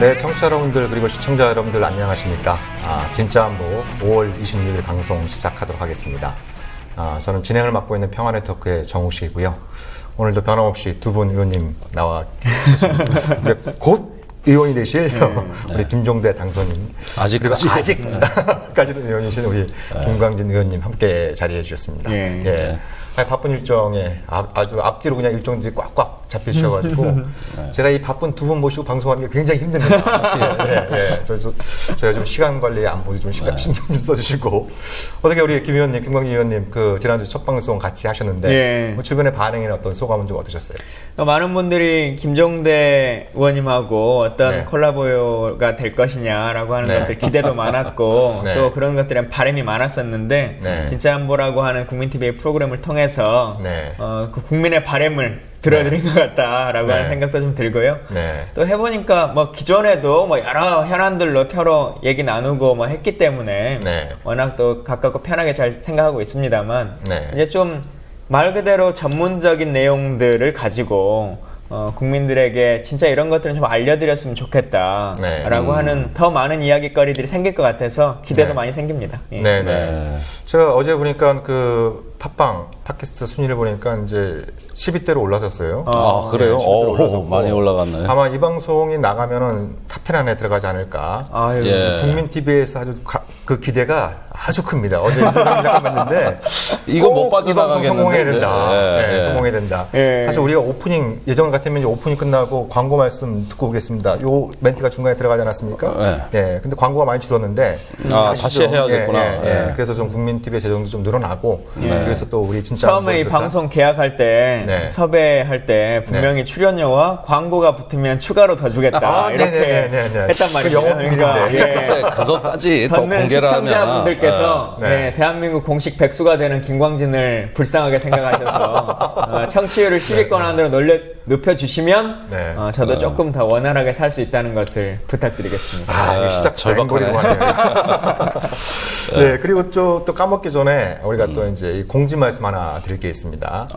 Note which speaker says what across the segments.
Speaker 1: 네, 청취자 여러분들 그리고 시청자 여러분들 안녕하십니까. 진짜 안보 5월 26일 방송 시작하도록 하겠습니다. 저는 진행을 맡고 있는 평화네트워크의 정우식이고요. 오늘도 변함없이 두 분 의원님 나와 계십니다. 이제 곧 의원이 되실 우리 김종대 당선인, 아직까지도 의원이신 우리 김광진 의원님 함께 자리해 주셨습니다. 예. 바쁜 일정에 아주 앞뒤로 그냥 일정들이 꽉꽉 잡히셔가지고 제가 이 바쁜 두 분 모시고 방송하는 게 굉장히 힘듭니다. 저희가 좀 시간 관리에 안보도 좀 신경 좀 써주시고. 어떻게 우리 김 의원님, 김광진 의원님 그 지난주 첫 방송 같이 하셨는데 뭐 주변의 반응이나 어떤 소감은 좀 어떠셨어요?
Speaker 2: 많은 분들이 김종대 의원님하고 어떤 콜라보가 될 것이냐라고 하는 것들 기대도 많았고 또 그런 것들에 바람이 많았었는데 진짜 안보라고 하는 국민TV의 프로그램을 통해서 그 국민의 바람을 들어드린 것 같다라고 하는 생각도 좀 들고요. 또 해보니까 뭐 기존에도 뭐 여러 현안들로 표로 얘기 나누고 뭐 했기 때문에 워낙 또 가깝고 편하게 잘 생각하고 있습니다만 이제 좀 말 그대로 전문적인 내용들을 가지고 국민들에게 진짜 이런 것들은 좀 알려드렸으면 좋겠다라고 하는 더 많은 이야기거리들이 생길 것 같아서 기대도 많이 생깁니다.
Speaker 1: 제가 어제 보니까 그 팟캐스트 순위를 보니까 이제 10위대로 올라섰어요.
Speaker 3: 그래요? 많이 올라갔네.
Speaker 1: 아마 이 방송이 나가면은 탑10 안에 들어가지 않을까. 국민TV에서 아주 그 기대가 아주 큽니다. 어제 이 세상에 나가봤는데
Speaker 3: 이거 못 빠져나가겠는데.
Speaker 1: 성공해야 된다. 성공해야 된다. 사실 우리가 오프닝 예전 같으면 이제 오프닝 끝나고 광고 말씀 듣고 오겠습니다. 요 멘트가 중간에 들어가지 않았습니까? 근데 광고가 많이 줄었는데
Speaker 3: 다시 해야겠구나.
Speaker 1: 그래서 좀 국민TV의 재정도 좀 늘어나고 그래서 또 우리 진짜
Speaker 2: 처음에 이 방송 계약할 때 섭외할 때 분명히 출연료와 광고가 붙으면 추가로 더 주겠다 이렇게 했단 말이에요.
Speaker 1: 그러니까
Speaker 3: 그것까지 또 공개를
Speaker 2: 시청자분들께서 대한민국 공식 백수가 되는 김광진을 불쌍하게 생각하셔서 청취율을 10위권 안으로 높여주시면 저도 조금 더 원활하게 살 수 있다는 것을 부탁드리겠습니다.
Speaker 1: 시작 절박하네요. 그리고 또 까먹기 전에 우리가 또 이제 공지 말씀 하나 드릴 게 있습니다.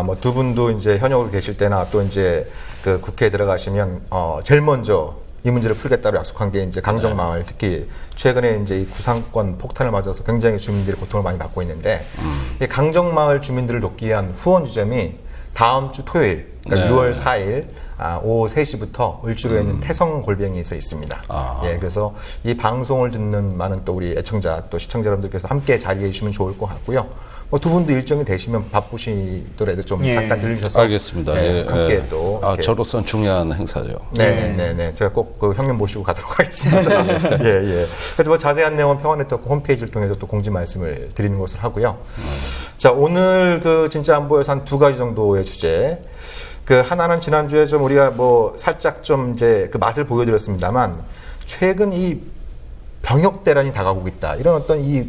Speaker 1: 뭐 두 분도 이제 현역으로 계실 때나 또 이제 그 국회에 들어가시면 제일 먼저 이 문제를 풀겠다고 약속한 게 이제 강정마을, 특히 최근에 이제 이 구상권 폭탄을 맞아서 굉장히 주민들이 고통을 많이 받고 있는데 이 강정마을 주민들을 돕기 위한 후원 주점이 다음 주 토요일, 그러니까 6월 4일 오후 3시부터 을지로에 있는 태성골뱅이에서 있습니다. 그래서 이 방송을 듣는 많은 또 우리 애청자 또 시청자 여러분들께서 함께 자리해 주시면 좋을 것 같고요. 뭐 두 분도 일정이 되시면 바쁘시더라도 좀 잠깐 들으셔서
Speaker 3: 알겠습니다.
Speaker 1: 함께 또
Speaker 3: 저로서는 중요한 행사죠.
Speaker 1: 제가 꼭 그 형님 모시고 가도록 하겠습니다. 그래서 뭐 자세한 내용은 평화네트워크 홈페이지를 통해서 또 공지 말씀을 드리는 것을 하고요. 자, 오늘 그 진짜 안보에서 한 두 가지 정도의 주제. 그 하나는 지난주에 좀 우리가 뭐 살짝 좀 이제 그 맛을 보여드렸습니다만 최근 이 병역 대란이 다가오고 있다. 이런 어떤 이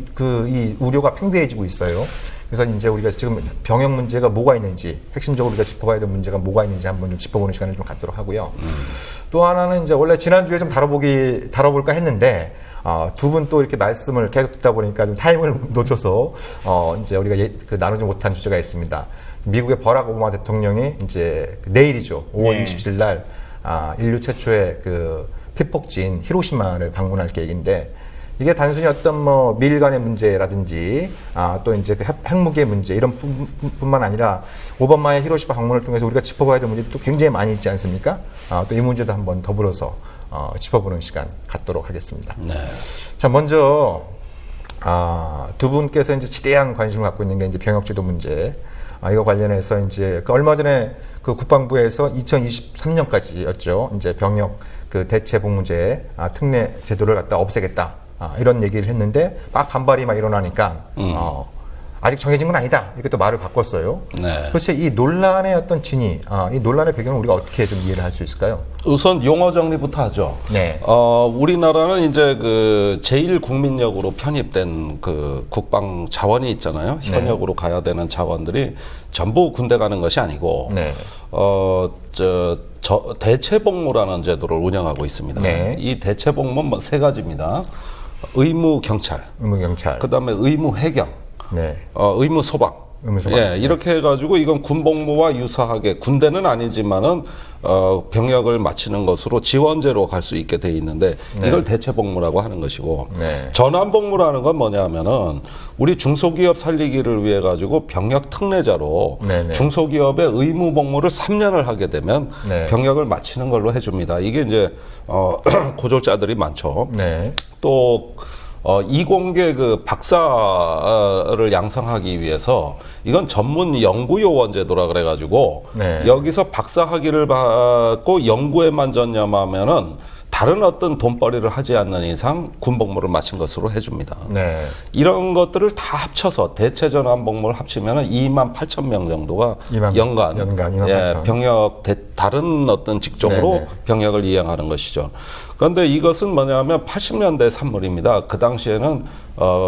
Speaker 1: 우려가 팽배해지고 있어요. 그래서 이제 우리가 지금 병역 문제가 뭐가 있는지 핵심적으로 우리가 짚어봐야 될 문제가 뭐가 있는지 한번 좀 짚어보는 시간을 좀 갖도록 하고요. 또 하나는 이제 원래 지난주에 좀 다뤄볼까 했는데 두 분 또 이렇게 말씀을 계속 듣다 보니까 좀 타임을 놓쳐서 이제 우리가 나누지 못한 주제가 있습니다. 미국의 버락 오바마 대통령이 이제 내일이죠. 5월 27일 날 인류 최초의 그 피폭지인 히로시마를 방문할 계획인데 이게 단순히 어떤 뭐 미일 간의 문제라든지 또 이제 그 핵무기의 문제 이런 뿐만 아니라 오바마의 히로시마 방문을 통해서 우리가 짚어봐야 될 문제도 굉장히 많이 있지 않습니까? 또 이 문제도 한번 더불어서 짚어보는 시간 갖도록 하겠습니다. 자, 먼저 두 분께서 이제 지대한 관심을 갖고 있는 게 이제 병역제도 문제. 이거 관련해서 이제 얼마 전에 그 국방부에서 2023년까지였죠. 이제 병역 그 대체복무제 특례 제도를 갖다 없애겠다. 이런 얘기를 했는데 막 반발이 막 일어나니까 아직 정해진 건 아니다. 이렇게 또 말을 바꿨어요. 도대체 이 논란의 어떤 진위, 이 논란의 배경을 우리가 어떻게 좀 이해를 할 수 있을까요?
Speaker 3: 우선 용어 정리부터 하죠. 우리나라는 이제 그 제1국민력으로 편입된 그 국방 자원이 있잖아요. 현역으로 가야 되는 자원들이 전부 군대 가는 것이 아니고, 대체복무라는 제도를 운영하고 있습니다. 이 대체복무는 뭐 세 가지입니다. 의무 경찰,
Speaker 1: 의무 경찰,
Speaker 3: 그다음에 의무 해경, 의무 소방, 예, 이렇게 해가지고 이건 군복무와 유사하게 군대는 아니지만은 병역을 마치는 것으로 지원제로 갈 수 있게 돼 있는데 이걸 대체복무라고 하는 것이고 전환복무라는 건 뭐냐면은 우리 중소기업 살리기를 위해 가지고 병역 특례자로 중소기업의 의무복무를 3년을 하게 되면 병역을 마치는 걸로 해줍니다. 이게 이제 고졸자들이 많죠. 또 이공계 그 박사를 양성하기 위해서 이건 전문 연구요원 제도라 그래가지고 여기서 박사 학위를 받고 연구에만 전념하면은 다른 어떤 돈벌이를 하지 않는 이상 군복무를 마친 것으로 해줍니다. 이런 것들을 다 합쳐서 대체전환복무를 합치면은 28,000명 정도가 연간 28,000. 병역 다른 어떤 직종으로 병역을 이행하는 것이죠. 그런데 이것은 뭐냐면 80년대 산물입니다. 그 당시에는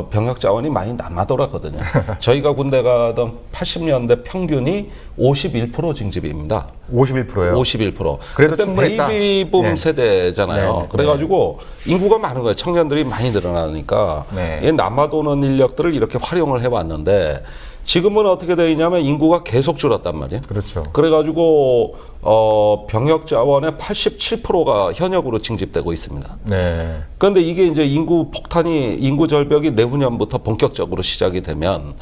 Speaker 3: 병역 자원이 많이 남아돌았거든요. 저희가 군대 가던 80년대 평균이 51% 징집입니다.
Speaker 1: 51%예요?
Speaker 3: 51%.
Speaker 1: 그래도 충분했다.
Speaker 3: 베이비붐 세대잖아요. 그래가지고 인구가 많은 거예요. 청년들이 많이 늘어나니까 이 남아도는 인력들을 이렇게 활용을 해왔는데 지금은 어떻게 되어 있냐면 인구가 계속 줄었단 말이에요.
Speaker 1: 그렇죠.
Speaker 3: 그래가지고 병역 자원의 87%가 현역으로 징집되고 있습니다. 그런데 이게 이제 인구 절벽이 내후년부터 본격적으로 시작이 되면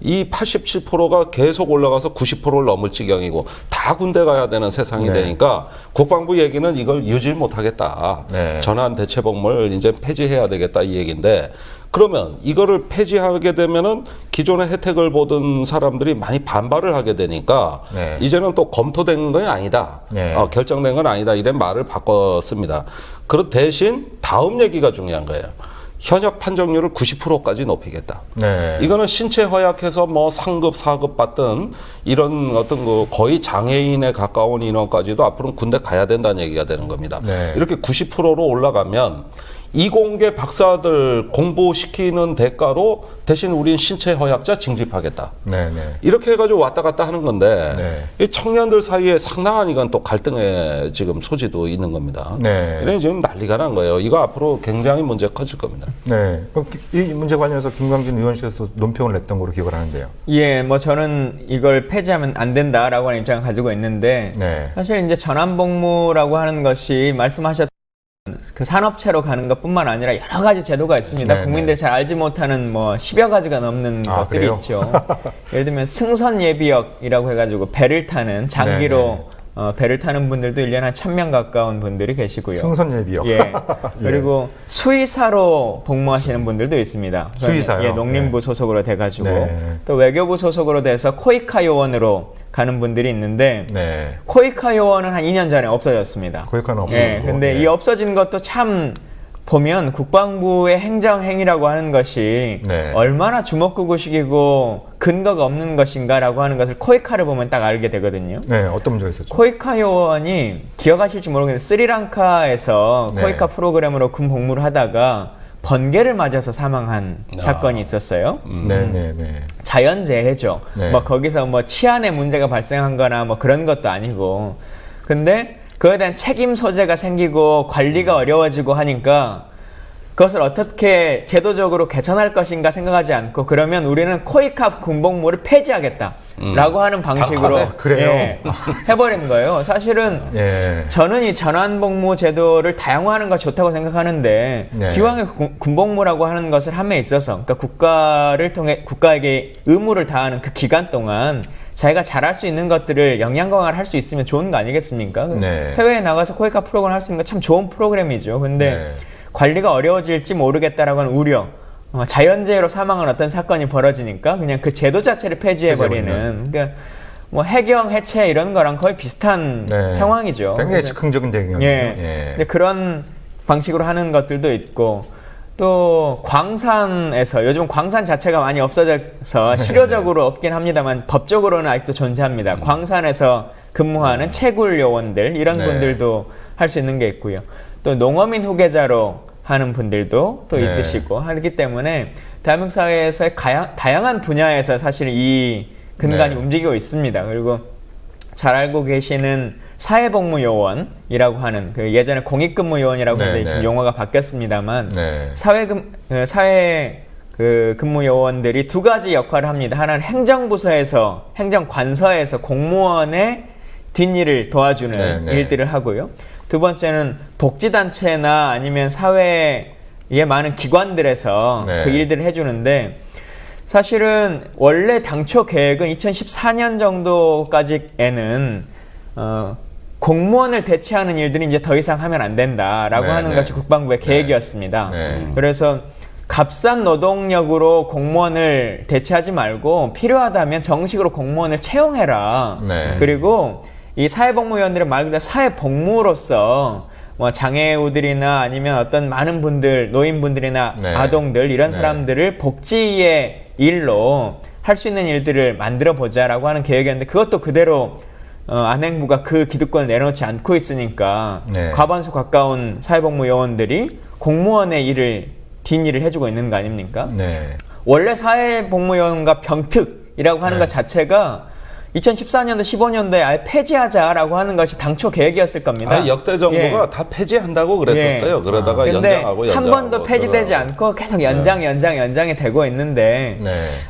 Speaker 3: 이 87%가 계속 올라가서 90%를 넘을 지경이고 다 군대 가야 되는 세상이 되니까 국방부 얘기는 이걸 유지를 못하겠다. 전환 대체복무를 이제 폐지해야 되겠다 이 얘기인데 그러면 이거를 폐지하게 되면은 기존의 혜택을 보던 사람들이 많이 반발을 하게 되니까 이제는 또 검토된 건 아니다. 결정된 건 아니다. 이런 말을 바꿨습니다. 그 대신 다음 얘기가 중요한 거예요. 현역 판정률을 90%까지 높이겠다. 이거는 신체 허약해서 뭐 3급, 4급 받던 이런 어떤 그 거의 장애인에 가까운 인원까지도 앞으로는 군대 가야 된다는 얘기가 되는 겁니다. 이렇게 90%로 올라가면 이공계 박사들 공부시키는 대가로 대신 우린 신체 허약자 징집하겠다. 이렇게 해가지고 왔다 갔다 하는 건데 이 청년들 사이에 상당한 이건 또 갈등의 지금 소지도 있는 겁니다. 이런 지금 난리가 난 거예요. 이거 앞으로 굉장히 문제가 커질 겁니다.
Speaker 1: 그럼 이 문제 관련해서 김광진 의원실에서 논평을 냈던 걸로 기억을 하는데요.
Speaker 2: 예, 뭐 저는 이걸 폐지하면 안 된다라고 하는 입장을 가지고 있는데 사실 이제 전환복무라고 하는 것이 말씀하셨던 그 산업체로 가는 것뿐만 아니라 여러 가지 제도가 있습니다. 국민들이 잘 알지 못하는 뭐 10여 가지가 넘는 것들이 그래요? 있죠. 예를 들면 승선 예비역이라고 해가지고 배를 타는 장기로 배를 타는 분들도 1년에 한 1,000명 가까운 분들이 계시고요.
Speaker 1: 승선 예비역.
Speaker 2: 그리고 수의사로 복무하시는 분들도 있습니다.
Speaker 1: 수의사요?
Speaker 2: 농림부 소속으로 돼가지고 또 외교부 소속으로 돼서 코이카 요원으로 가는 분들이 있는데 코이카 요원은 한 2년 전에 없어졌습니다.
Speaker 1: 코이카는 없어졌고.
Speaker 2: 근데 이 없어진 것도 참 보면 국방부의 행정행위라고 하는 것이 얼마나 주먹구구식이고 근거가 없는 것인가라고 하는 것을 코이카를 보면 딱 알게 되거든요.
Speaker 1: 어떤 문제가 있었죠?
Speaker 2: 코이카 요원이 기억하실지 모르겠는데 스리랑카에서 코이카 프로그램으로 군 복무를 하다가 번개를 맞아서 사망한 사건이 있었어요. 자연재해죠. 뭐 거기서 뭐 치안에 문제가 발생한 거나 뭐 그런 것도 아니고. 근데 그거에 대한 책임 소재가 생기고 관리가 어려워지고 하니까 그것을 어떻게 제도적으로 개선할 것인가 생각하지 않고 그러면 우리는 코이카 군복무를 폐지하겠다라고 하는 방식으로 해버린 거예요. 사실은 저는 이 전환복무 제도를 다양화하는 거 좋다고 생각하는데 기왕에 군복무라고 하는 것을 함에 있어서 그러니까 국가를 통해 국가에게 의무를 다하는 그 기간 동안 자기가 잘할 수 있는 것들을 역량 강화를 할 수 있으면 좋은 거 아니겠습니까? 해외에 나가서 코이카 프로그램 할 수 있는 거 참 좋은 프로그램이죠. 근데 관리가 어려워질지 모르겠다라고 하는 우려, 자연재해로 사망한 어떤 사건이 벌어지니까 그냥 그 제도 자체를 폐지해버리는 그러니까 뭐 해경 해체 이런 거랑 거의 비슷한 상황이죠.
Speaker 1: 굉장히 즉흥적인 대응이에요.
Speaker 2: 근데 그런 방식으로 하는 것들도 있고 또 광산에서 요즘 광산 자체가 많이 없어져서 실효적으로 없긴 합니다만 법적으로는 아직도 존재합니다. 광산에서 근무하는 채굴 요원들 이런 분들도 할 수 있는 게 있고요. 또 농어민 후계자로 하는 분들도 또 있으시고 하기 때문에 대한민국 사회에서의 다양한 분야에서 사실 이 근간이 움직이고 있습니다. 그리고 잘 알고 계시는 사회복무요원이라고 하는 그 예전에 공익근무요원이라고 했는데 지금 용어가 바뀌었습니다만 사회 그 근무 요원들이 두 가지 역할을 합니다. 하나는 행정부서에서, 행정관서에서 공무원의 뒷일을 도와주는 일들을 하고요. 두 번째는 복지단체나 아니면 사회의 많은 기관들에서 그 일들을 해주는데, 사실은 원래 당초 계획은 2014년 정도까지에는 공무원을 대체하는 일들이 이제 더 이상 하면 안 된다라고 하는 것이 국방부의 계획이었습니다. 그래서 값싼 노동력으로 공무원을 대체하지 말고 필요하다면 정식으로 공무원을 채용해라. 그리고 이 사회복무위원들은 말 그대로 사회복무로서 뭐 장애우들이나 아니면 어떤 많은 분들, 노인분들이나 아동들 이런 사람들을 복지의 일로 할 수 있는 일들을 만들어 보자라고 하는 계획이었는데, 그것도 그대로 안행부가 그 기득권을 내놓지 않고 있으니까 과반수 가까운 사회복무요원들이 공무원의 일을 뒷일을 해주고 있는 거 아닙니까? 원래 사회복무요원과 병특이라고 하는 것 자체가 2014년도, 15년도에 아예 폐지하자라고 하는 것이 당초 계획이었을 겁니다.
Speaker 3: 역대 정부가 다 폐지한다고 그랬었어요. 그러다가 연장하고
Speaker 2: 한 번도 폐지되지 않고 계속 연장이 되고 있는데,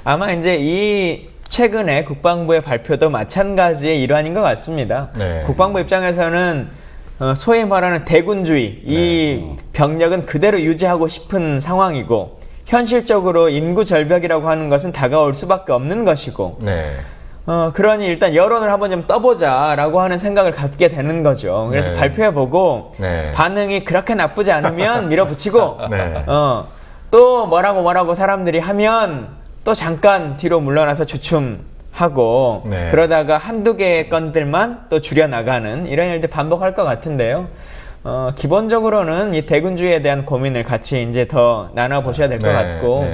Speaker 2: 아마 이제 이 최근에 국방부의 발표도 마찬가지의 일환인 것 같습니다. 국방부 입장에서는 소위 말하는 대군주의, 이 병력은 그대로 유지하고 싶은 상황이고, 현실적으로 인구 절벽이라고 하는 것은 다가올 수밖에 없는 것이고, 그러니 일단 여론을 한번 좀 떠보자라고 하는 생각을 갖게 되는 거죠. 그래서 발표해보고 반응이 그렇게 나쁘지 않으면 밀어붙이고, 또 뭐라고 사람들이 하면 또 잠깐 뒤로 물러나서 주춤하고, 그러다가 한두 개의 건들만 또 줄여나가는 이런 일들 반복할 것 같은데요. 기본적으로는 이 대군주의에 대한 고민을 같이 이제 더 나눠보셔야 될 것 같고,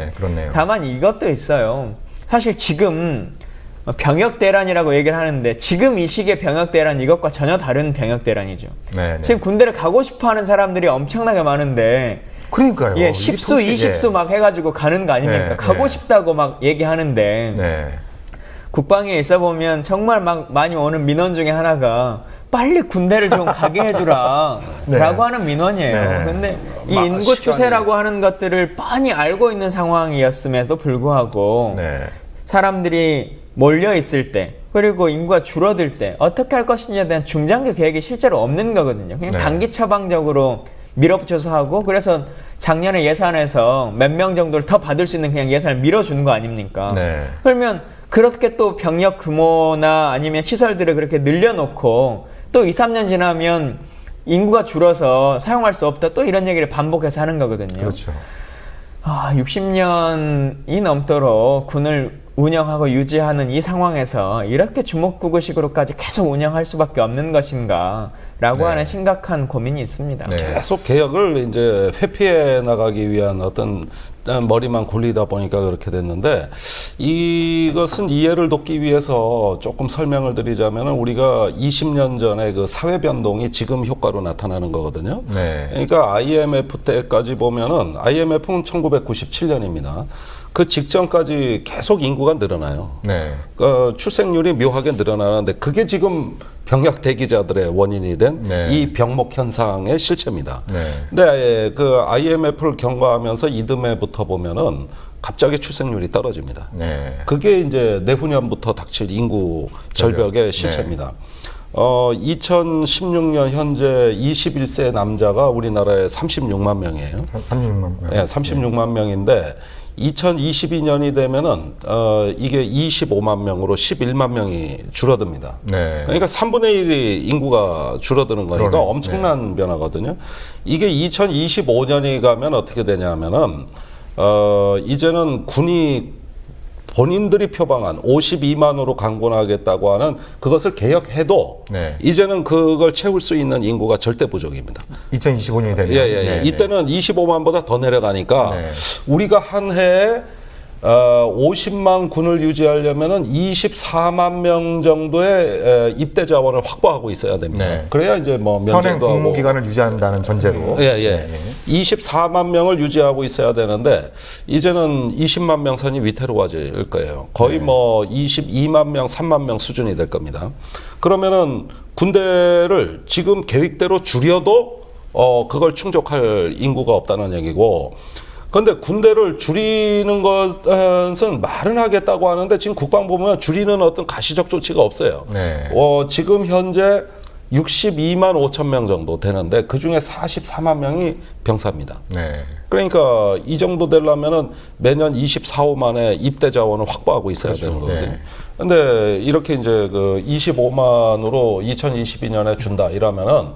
Speaker 2: 다만 이것도 있어요. 사실 지금 병역대란이라고 얘기를 하는데, 지금 이 시기의 병역대란 이것과 전혀 다른 병역대란이죠. 지금 군대를 가고 싶어하는 사람들이 엄청나게 많은데,
Speaker 1: 그러니까요.
Speaker 2: 10수, 20수 막 해가지고 가는 거 아닙니까? 가고 싶다고 막 얘기하는데, 국방에 있어 보면 정말 막 많이 오는 민원 중에 하나가 빨리 군대를 좀 가게 해주라 라고 하는 민원이에요. 근데 이 인구 추세라고 하는 것들을 뻔히 알고 있는 상황이었음에도 불구하고 사람들이 몰려 있을 때, 그리고 인구가 줄어들 때 어떻게 할 것인지에 대한 중장기 계획이 실제로 없는 거거든요. 그냥 단기 처방적으로 밀어붙여서 하고, 그래서 작년에 예산에서 몇 명 정도를 더 받을 수 있는 그냥 예산을 밀어주는 거 아닙니까? 그러면 그렇게 또 병력 규모나 아니면 시설들을 그렇게 늘려놓고 또 2, 3년 지나면 인구가 줄어서 사용할 수 없다, 또 이런 얘기를 반복해서 하는 거거든요.
Speaker 1: 그렇죠.
Speaker 2: 60년이 넘도록 군을 운영하고 유지하는 이 상황에서 이렇게 주먹구구식으로까지 계속 운영할 수밖에 없는 것인가 라고 하는 심각한 고민이 있습니다.
Speaker 3: 계속 개혁을 이제 회피해 나가기 위한 어떤 머리만 굴리다 보니까 그렇게 됐는데, 이것은 이해를 돕기 위해서 조금 설명을 드리자면, 우리가 20년 전에 그 사회 변동이 지금 효과로 나타나는 거거든요. 그러니까 IMF 때까지 보면은, IMF는 1997년입니다. 그 직전까지 계속 인구가 늘어나요. 출생률이 묘하게 늘어나는데, 그게 지금 병역 대기자들의 원인이 된 이 병목 현상의 실체입니다. 근데 그 IMF를 경과하면서 이듬해부터 보면은 갑자기 출생률이 떨어집니다. 그게 이제 내후년부터 닥칠 인구 절벽의 실체입니다. 2016년 현재 21세 남자가 우리나라에 36만 명이에요. 36만 명인데, 2022년이 되면은 이게 25만 명으로 11만 명이 줄어듭니다. 그러니까 3분의 1이 인구가 줄어드는 거니까 엄청난 변화거든요. 이게 2025년이 가면 어떻게 되냐면은 이제는 군이 본인들이 표방한 52만으로 강군하겠다고 하는 그것을 개혁해도 이제는 그걸 채울 수 있는 인구가 절대 부족입니다.
Speaker 1: 2025년이 되면.
Speaker 3: 이때는 25만보다 더 내려가니까 우리가 한 해에 50만 군을 유지하려면은 24만 명 정도의 입대 자원을 확보하고 있어야 됩니다. 그래야 이제 뭐
Speaker 1: 현행 복무 기간을 유지한다는 전제로.
Speaker 3: 24만 명을 유지하고 있어야 되는데, 이제는 20만 명 선이 위태로워질 거예요. 거의 뭐 22만 명, 3만 명 수준이 될 겁니다. 그러면은 군대를 지금 계획대로 줄여도 그걸 충족할 인구가 없다는 얘기고, 그런데 군대를 줄이는 것은 말은 하겠다고 하는데 지금 국방부는 줄이는 어떤 가시적 조치가 없어요.
Speaker 1: 네.
Speaker 3: 지금 현재 62만 5천 명 정도 되는데 그중에 44만 명이 병사입니다.
Speaker 1: 네.
Speaker 3: 그러니까 이 정도 되려면은 매년 24호만에 입대 자원을 확보하고 있어야
Speaker 1: 그렇죠.
Speaker 3: 되는 거거든요.
Speaker 1: 네.
Speaker 3: 근데 이렇게 이제 그 25만으로 2022년에 준다 이러면은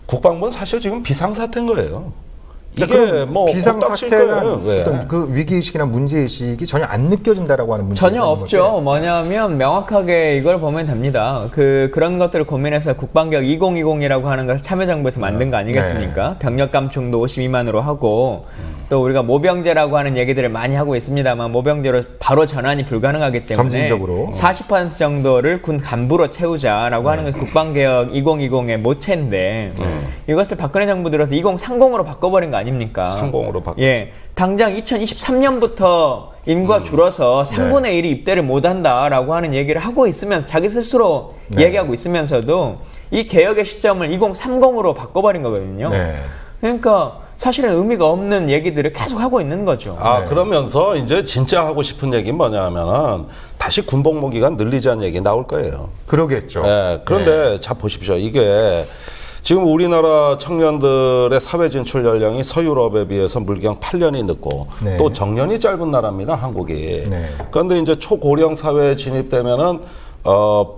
Speaker 3: 국방부는 사실 지금 비상사태인 거예요. 이게 뭐
Speaker 1: 비상사태나 어떤 그 위기의식이나 문제의식이 전혀 안 느껴진다라고 하는 문제가
Speaker 2: 전혀 없죠. 뭐냐면 명확하게 이걸 보면 됩니다. 그런 것들을 고민해서 국방개혁 2020이라고 하는 걸 참여정부에서 만든 거 아니겠습니까? 네. 병력 감축도 52만으로 하고 또 우리가 모병제라고 하는 얘기들을 많이 하고 있습니다만 모병제로 바로 전환이 불가능하기 때문에
Speaker 1: 점진적으로
Speaker 2: 40% 정도를 군 간부로 채우자라고 하는 건 국방개혁 2020의 모체인데 이것을 박근혜 정부 들어서 2030으로 바꿔버린 거 아닙니까?
Speaker 3: 30으로 바꿔.
Speaker 2: 예, 당장 2023년부터 인구가 줄어서 3분의 1이 입대를 못한다라고 하는 얘기를 하고 있으면서 자기 스스로 얘기하고 있으면서도 이 개혁의 시점을 2030으로 바꿔버린 거거든요.
Speaker 1: 네.
Speaker 2: 그러니까 사실은 의미가 없는 얘기들을 계속 하고 있는 거죠.
Speaker 3: 그러면서 이제 진짜 하고 싶은 얘기는 뭐냐면은 다시 군복무 기간 늘리자는 얘기 나올 거예요.
Speaker 1: 그러겠죠.
Speaker 3: 네, 그런데 자 보십시오. 이게 지금 우리나라 청년들의 사회 진출 연령이 서유럽에 비해서 물경 8년이 늦고 또 정년이 짧은 나라입니다, 한국이. 그런데 이제 초고령 사회에 진입되면은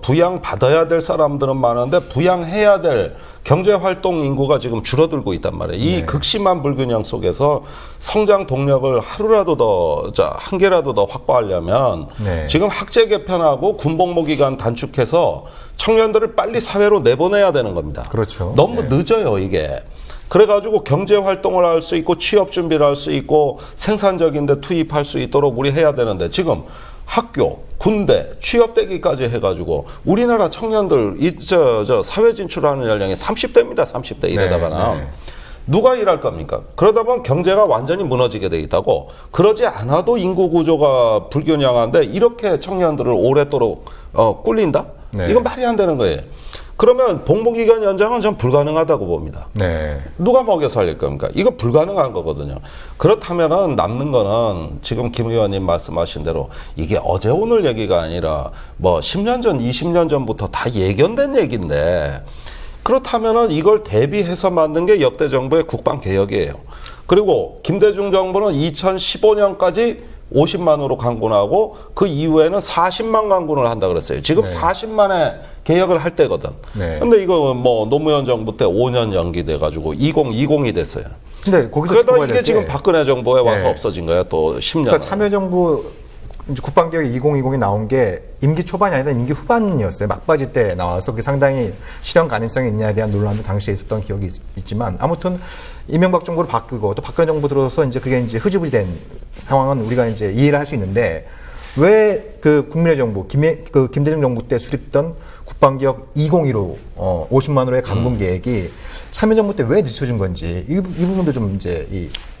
Speaker 3: 부양 받아야 될 사람들은 많은데 부양해야 될 경제 활동 인구가 지금 줄어들고 있단 말이에요. 이 극심한 불균형 속에서 성장 동력을 하루라도 더, 한 개라도 더 확보하려면 지금 학제 개편하고 군복무 기간 단축해서 청년들을 빨리 사회로 내보내야 되는 겁니다.
Speaker 1: 그렇죠.
Speaker 3: 너무 늦어요, 이게. 그래가지고 경제 활동을 할 수 있고 취업 준비를 할 수 있고 생산적인 데 투입할 수 있도록 우리 해야 되는데 지금 학교, 군대, 취업되기까지 해가지고 우리나라 청년들 사회 진출하는 연령이 30대입니다. 30대 이러다가는 누가 일할 겁니까? 그러다 보면 경제가 완전히 무너지게 돼 있다고. 그러지 않아도 인구 구조가 불균형한데 이렇게 청년들을 오랫도록 꿀린다? 이건 말이 안 되는 거예요. 그러면 복무기간 연장은 전 불가능하다고 봅니다. 누가 먹여 살릴 겁니까? 이거 불가능한 거거든요. 그렇다면은 남는 거는 지금 김 의원님 말씀하신 대로 이게 어제 오늘 얘기가 아니라 뭐 10년 전, 20년 전부터 다 예견된 얘기인데 그렇다면은 이걸 대비해서 만든 게 역대 정부의 국방개혁이에요. 그리고 김대중 정부는 2015년까지 50만으로 강군하고 그 이후에는 40만 강군을 한다 그랬어요. 지금 40만에 개혁을 할 때거든. 근데 이거 뭐 노무현 정부 때 5년 연기돼 가지고 2020이 됐어요.
Speaker 1: 근데 거기서
Speaker 3: 그러다 이게 지금 박근혜 정부에 와서 없어진 거야. 또 10년.
Speaker 1: 그러니까 참여정부 국방개혁 2020이 나온 게 임기 초반이 아니라 임기 후반이었어요. 막바지 때 나와서 그게 상당히 실현 가능성이 있냐에 대한 논란도 당시에 있었던 기억이 있지만 아무튼 이명박 정부를 바꾸고 또 박근혜 정부 들어서 이제 그게 이제 흐지부지 된 상황은 우리가 이제 이해를 할 수 있는데 왜 그 국민의 정부 김대중 정부 때 수립된 국방개혁 2015 50만으로의 강군 계획이 참여정부 때 왜 늦춰진 건지 이 부분도 좀 이제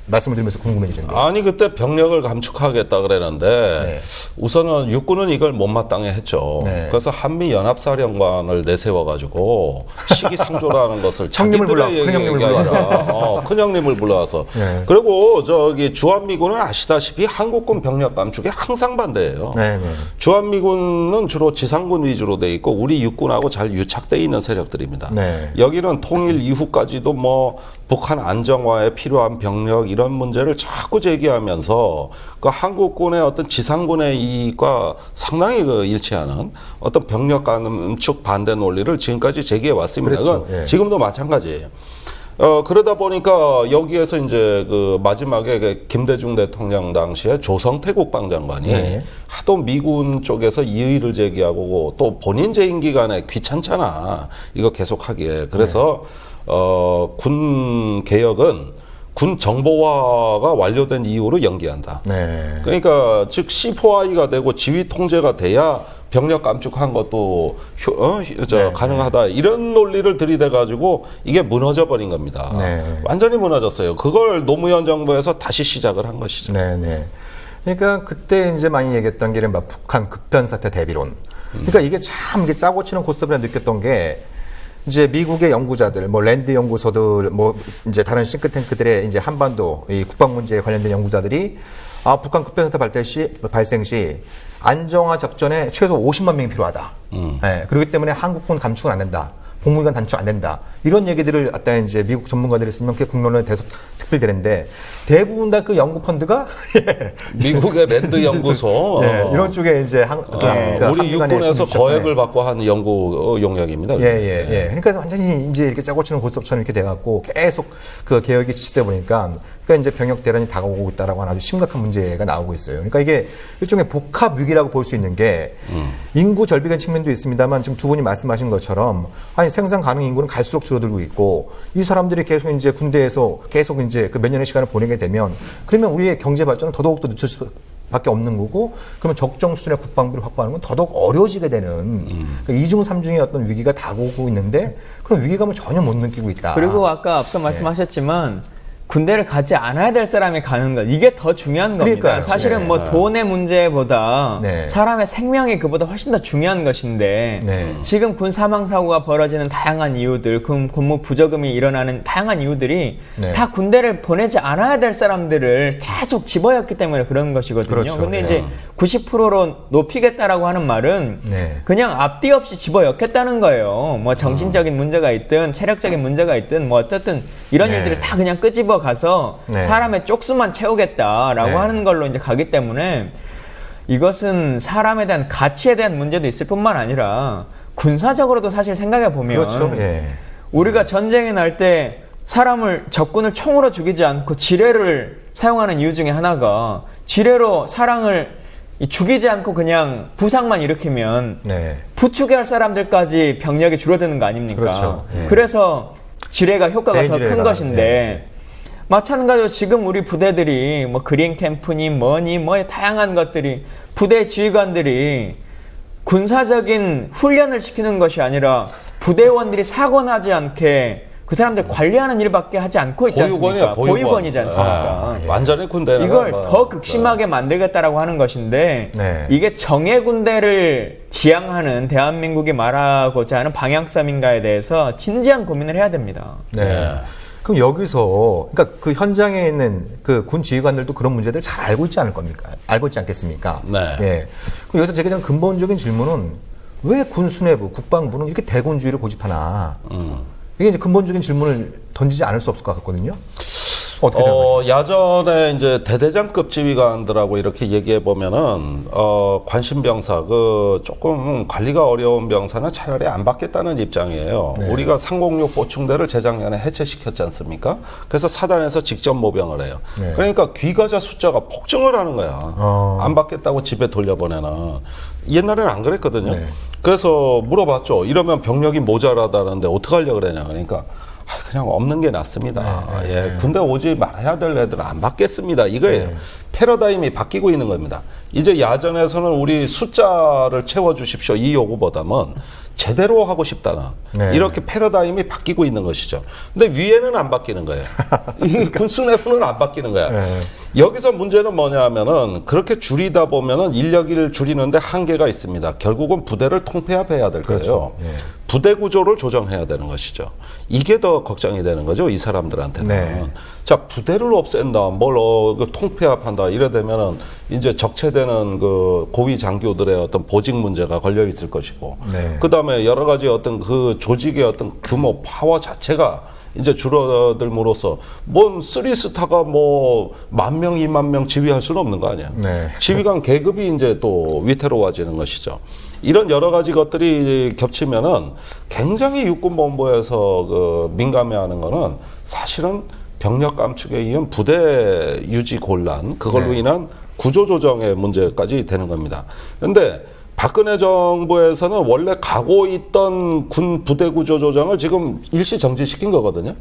Speaker 1: 말씀을 드리면서 궁금해지는데.
Speaker 3: 아니 그때 병력을 감축하겠다 그랬는데 우선은 육군은 이걸 못마땅해 했죠. 그래서 한미 연합사령관을 내세워가지고 시기상조라는 것을 자기들의 얘기가 아니라 큰형님을 불러와서 그리고 저기 주한미군은 아시다시피 한국군 병력 감축에 항상 반대예요. 주한미군은 주로 지상군 위주로 돼 있고 우리 육군하고 잘 유착돼 있는 세력들입니다. 여기는 통일 이후까지도 뭐 북한 안정화에 필요한 병력 이런 문제를 자꾸 제기하면서 그 한국군의 어떤 지상군의 이익과 상당히 일치하는 어떤 병력 감축 반대 논리를 지금까지 제기해 왔습니다. 그렇죠. 지금도 마찬가지예요. 그러다 보니까 여기에서 이제 그 마지막에 그 김대중 대통령 당시에 조성태 국방장관이 하도 미군 쪽에서 이의를 제기하고 또 본인 재임 기간에 귀찮잖아. 이거 계속하기에. 그래서 군 개혁은 군 정보화가 완료된 이후로 연기한다. 그러니까 즉 C4I가 되고 지휘 통제가 돼야 병력 감축한 것도 가능하다. 이런 논리를 들이대가지고 이게 무너져 버린 겁니다. 완전히 무너졌어요. 그걸 노무현 정부에서 다시 시작을 한 것이죠.
Speaker 1: 그러니까 그때 이제 많이 얘기했던 게 이른바 북한 급변사태 대비론. 그러니까 이게 참 이게 짜고 치는 고스톱이라 느꼈던 게 이제 미국의 연구자들, 뭐 랜드 연구소들, 뭐 이제 다른 싱크탱크들의 이제 한반도 이 국방 문제에 관련된 연구자들이 북한 급변사태 발생 시 안정화 작전에 최소 50만 명이 필요하다. 예, 그렇기 때문에 한국군 감축은 안 된다. 복무기간 단축 안 된다. 이런 얘기들을 갖다 이제 미국 전문가들이 쓰면 그게 국론에 특필되는데 대부분 다 그 연구 펀드가
Speaker 3: 미국의 랜드 연구소
Speaker 1: 이런 쪽에 이제
Speaker 3: 우리 육군에서 거액을 받고 한 연구 용역입니다.
Speaker 1: 그러니까 완전히 이제 이렇게 짜고 치는 고스톱처럼 이렇게 돼갖고 계속 그 개혁이 지치다 보니까 그러니까 이제 병역 대란이 다가오고 있다라고 하는 아주 심각한 문제가 나오고 있어요. 그러니까 이게 일종의 복합 위기라고 볼 수 있는 게 인구 절벽의 측면도 있습니다만 지금 두 분이 말씀하신 것처럼 아니 생산 가능 인구는 갈수록 줄어들고 있고 이 사람들이 계속 이제 군대에서 계속 이제 그 몇 년의 시간을 보내게 되면 그러면 우리의 경제 발전은 더더욱 더 늦출 수밖에 없는 거고 그러면 적정 수준의 국방비를 확보하는 건 더더욱 어려워지게 되는 그러니까 이중 삼중의 어떤 위기가 다가오고 있는데 그런 위기감을 전혀 못 느끼고 있다.
Speaker 2: 그리고 아까 앞서 말씀하셨지만 군대를 가지 않아야 될 사람이 가는 것 이게 더 중요한 겁니다.
Speaker 1: 그러니까요.
Speaker 2: 사실은 뭐 돈의 문제보다 사람의 생명이 그보다 훨씬 더 중요한 것인데 지금 군 사망 사고가 벌어지는 다양한 이유들, 군무 부저금이 일어나는 다양한 이유들이 다 군대를 보내지 않아야 될 사람들을 계속 집어였기 때문에 그런 것이거든요.
Speaker 1: 그렇죠.
Speaker 2: 근데 이제 90%로 높이겠다라고 하는 말은 그냥 앞뒤 없이 집어였겠다는 거예요. 뭐 정신적인 문제가 있든 체력적인 문제가 있든 뭐 어쨌든 이런 일들을 다 그냥 끄집어 가서 사람의 쪽수만 채우겠다라고 하는 걸로 이제 가기 때문에 이것은 사람에 대한 가치에 대한 문제도 있을 뿐만 아니라 군사적으로도 사실 생각해 보면
Speaker 1: 그렇죠.
Speaker 2: 우리가 전쟁이 날 때 사람을 적군을 총으로 죽이지 않고 지뢰를 사용하는 이유 중에 하나가 지뢰로 사람을 죽이지 않고 그냥 부상만 일으키면 부축해 할 사람들까지 병력이 줄어드는 거 아닙니까?
Speaker 1: 그렇죠.
Speaker 2: 그래서 지뢰가 효과가 더 큰 것인데 마찬가지로 지금 우리 부대들이 뭐 그린 캠프니 뭐니 뭐 다양한 것들이 부대 지휘관들이 군사적인 훈련을 시키는 것이 아니라 부대원들이 사고 나지 않게 그 사람들 관리하는 일밖에 하지 않고 있지 않습니까? 보육원이지 않습니까?
Speaker 3: 완전히 군대는
Speaker 2: 이걸 더 극심하게 만들겠다라고 하는 것인데 이게 정예 군대를 지향하는 대한민국이 말하고자 하는 방향성인가에 대해서 진지한 고민을 해야 됩니다.
Speaker 1: 그럼 여기서 그러니까 그 현장에 있는 그 군 지휘관들도 그런 문제들 잘 알고 있지 않을 겁니까? 알고 있지 않겠습니까? 그럼 여기서 제게 되는 근본적인 질문은 왜 군 수뇌부, 국방부는 이렇게 대군주의를 고집하나? 이게 이제 근본적인 질문을 던지지 않을 수 없을 것 같거든요. 어떻게 생각하세요?
Speaker 3: 야전에 이제 대대장급 지휘관들하고 이렇게 얘기해 보면은 관심병사 그 조금 관리가 어려운 병사는 차라리 안 받겠다는 입장이에요. 우리가 306 보충대를 재작년에 해체시켰지 않습니까? 그래서 사단에서 직접 모병을 해요. 그러니까 귀가자 숫자가 폭증을 하는 거야. 안 받겠다고 집에 돌려보내는. 옛날에는 안 그랬거든요. 그래서 물어봤죠. 이러면 병력이 모자라다는데 어떡하려고 그러냐. 그러니까 그냥 없는 게 낫습니다. 군대 오지 말아야 될 애들은 안 받겠습니다. 이거예요. 패러다임이 바뀌고 있는 겁니다. 이제 야전에서는 우리 숫자를 채워주십시오. 이 요구보다는 제대로 하고 싶다는 이렇게 패러다임이 바뀌고 있는 것이죠. 근데 위에는 안 바뀌는 거예요. 이 군수내부는 안 바뀌는 거야. 여기서 문제는 뭐냐 하면은 그렇게 줄이다 보면은 인력을 줄이는데 한계가 있습니다. 결국은 부대를 통폐합해야 될 거예요. 부대 구조를 조정해야 되는 것이죠. 이게 더 걱정이 되는 거죠. 이 사람들한테는. 자, 부대를 없앤다, 뭘 통폐합한다 이래 되면은 이제 적체되는 그 고위 장교들의 어떤 보직 문제가 걸려 있을 것이고, 그 다음에 여러 가지 어떤 그 조직의 어떤 규모, 파워 자체가 이제 줄어들므로써 뭔 3스타가 뭐 10,000명, 20,000명 지휘할 수는 없는 거 아니야. 지휘관 계급이 이제 또 위태로워지는 것이죠. 이런 여러 가지 것들이 겹치면은 굉장히 육군본부에서 그 민감해하는 거는 사실은 병력 감축에 의한 부대 유지 곤란, 그걸로 인한 구조조정의 문제까지 되는 겁니다. 그런데 박근혜 정부에서는 원래 가고 있던 군 부대 구조 조정을 지금 일시 정지시킨 거거든요.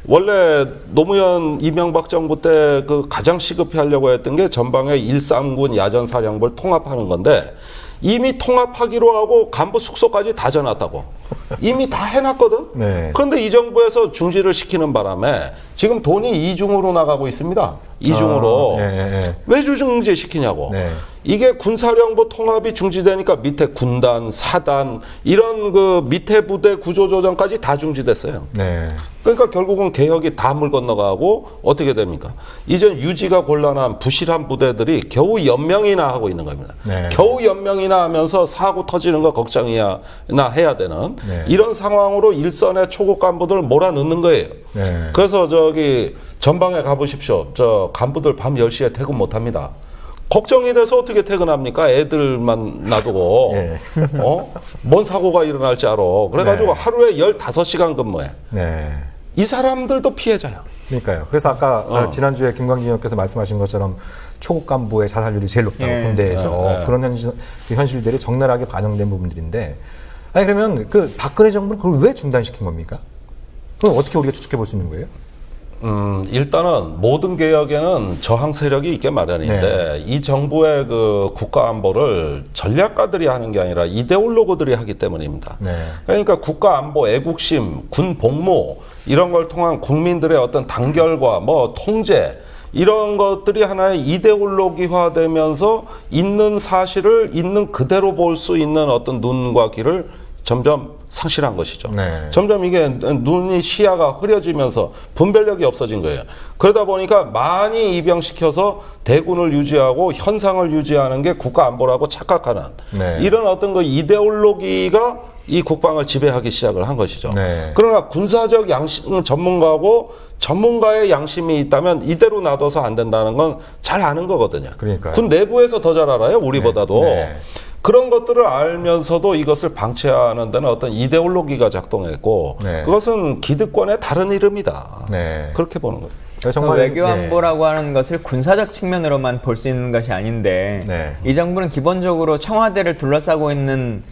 Speaker 3: 원래 노무현 이명박 정부 때 그 가장 시급히 하려고 했던 게 전방의 139군 야전사령부를 통합하는 건데 이미 통합하기로 하고 간부 숙소까지 다 져놨다고. 이미 다 해놨거든. 그런데 이 정부에서 중지를 시키는 바람에 지금 돈이 이중으로 나가고 있습니다. 이중으로. 왜 중지 시키냐고. 이게 군사령부 통합이 중지되니까 밑에 군단, 사단 이런 그 밑에 부대 구조조정까지 다 중지됐어요.
Speaker 1: 네.
Speaker 3: 그러니까 결국은 개혁이 다 물 건너가고 어떻게 됩니까? 이젠 유지가 곤란한 부실한 부대들이 겨우 연명이나 하고 있는 겁니다.
Speaker 1: 네.
Speaker 3: 겨우 연명이나 하면서 사고 터지는 거 걱정이나 해야 되는
Speaker 1: 네.
Speaker 3: 이런 상황으로 일선의 초급 간부들을 몰아넣는 거예요.
Speaker 1: 네.
Speaker 3: 그래서 저기 전방에 가보십시오. 저 간부들 밤 10시에 퇴근 못합니다. 걱정이 돼서 어떻게 퇴근합니까? 애들만 놔두고.
Speaker 1: 예.
Speaker 3: 뭔 사고가 일어날지 알아. 그래가지고
Speaker 1: 네.
Speaker 3: 하루에 15시간 근무해.
Speaker 1: 네.
Speaker 3: 이 사람들도 피해자야.
Speaker 1: 그러니까요. 그래서 아까 지난주에 김광진 의원께서 말씀하신 것처럼 초급 간부의 자살률이 제일 높다고
Speaker 2: 예.
Speaker 1: 군대에서 그런 현실들이 적나라하게 반영된 부분들인데, 아니 그러면 그 박근혜 정부는 그걸 왜 중단시킨 겁니까? 그럼 어떻게 우리가 추측해 볼 수 있는 거예요?
Speaker 3: 일단은 모든 개혁에는 저항 세력이 있게 마련인데
Speaker 1: 네.
Speaker 3: 이 정부의 그 국가 안보를 전략가들이 하는 게 아니라 이데올로그들이 하기 때문입니다.
Speaker 1: 네.
Speaker 3: 그러니까 국가 안보, 애국심, 군 복무 이런 걸 통한 국민들의 어떤 단결과 뭐 통제 이런 것들이 하나의 이데올로기화되면서 있는 사실을 있는 그대로 볼 수 있는 어떤 눈과 귀를 점점 상실한 것이죠.
Speaker 1: 네.
Speaker 3: 점점 이게 눈이 시야가 흐려지면서 분별력이 없어진 거예요. 그러다 보니까 많이 입영시켜서 대군을 유지하고 현상을 유지하는 게 국가 안보라고 착각하는
Speaker 1: 네.
Speaker 3: 이런 어떤 그 이데올로기가 이 국방을 지배하기 시작을 한 것이죠.
Speaker 1: 네.
Speaker 3: 그러나 군사적 양심 전문가고 전문가의 양심이 있다면 이대로 놔둬서 안 된다는 건 잘 아는 거거든요.
Speaker 1: 그러니까요.
Speaker 3: 군 내부에서 더 잘 알아요. 우리보다도.
Speaker 1: 네.
Speaker 3: 그런 것들을 알면서도 이것을 방치하는 데는 어떤 이데올로기가 작동했고
Speaker 1: 네.
Speaker 3: 그것은 기득권의 다른 이름이다.
Speaker 1: 네.
Speaker 3: 그렇게 보는 거예요.
Speaker 1: 정말
Speaker 2: 외교안보라고 하는 것을 군사적 측면으로만 볼 수 있는 것이 아닌데
Speaker 1: 네.
Speaker 2: 이 정부는 기본적으로 청와대를 둘러싸고 있는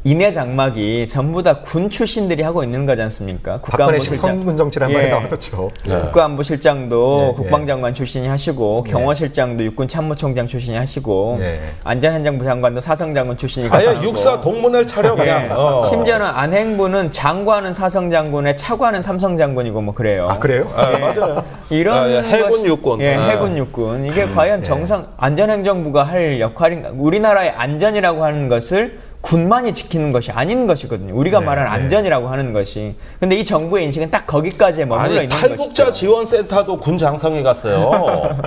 Speaker 2: 인해 장막이 전부 다 군 출신들이 하고 있는 거지 않습니까?
Speaker 1: 박근혜 성군 정치를 한 말이 나왔었죠.
Speaker 2: 네. 국가안보실장도
Speaker 1: 네.
Speaker 2: 국방장관 출신이 하시고
Speaker 1: 네.
Speaker 2: 경호실장도 육군참모총장 출신이 하시고
Speaker 1: 네.
Speaker 2: 안전행정부 장관도 사성장군 출신이
Speaker 3: 아예
Speaker 2: 가상하고.
Speaker 3: 육사 동문회를 차려 그냥.
Speaker 2: 심지어는 안행부는 장관은 사성장군에 차관은 삼성장군이고 뭐 그래요.
Speaker 1: 아 그래요?
Speaker 3: 맞아요.
Speaker 2: 이런
Speaker 3: 해군 육군.
Speaker 2: 해군 육군. 이게 과연 정상 안전행정부가 할 역할인가? 우리나라의 안전이라고 하는 것을 군만이 지키는 것이 아닌 것이거든요. 우리가 말하는 안전이라고 하는 것이. 근데 이 정부의 인식은 딱 거기까지에 머물러 있는 것이죠.
Speaker 3: 탈북자 지원센터도 군 장성이 갔어요.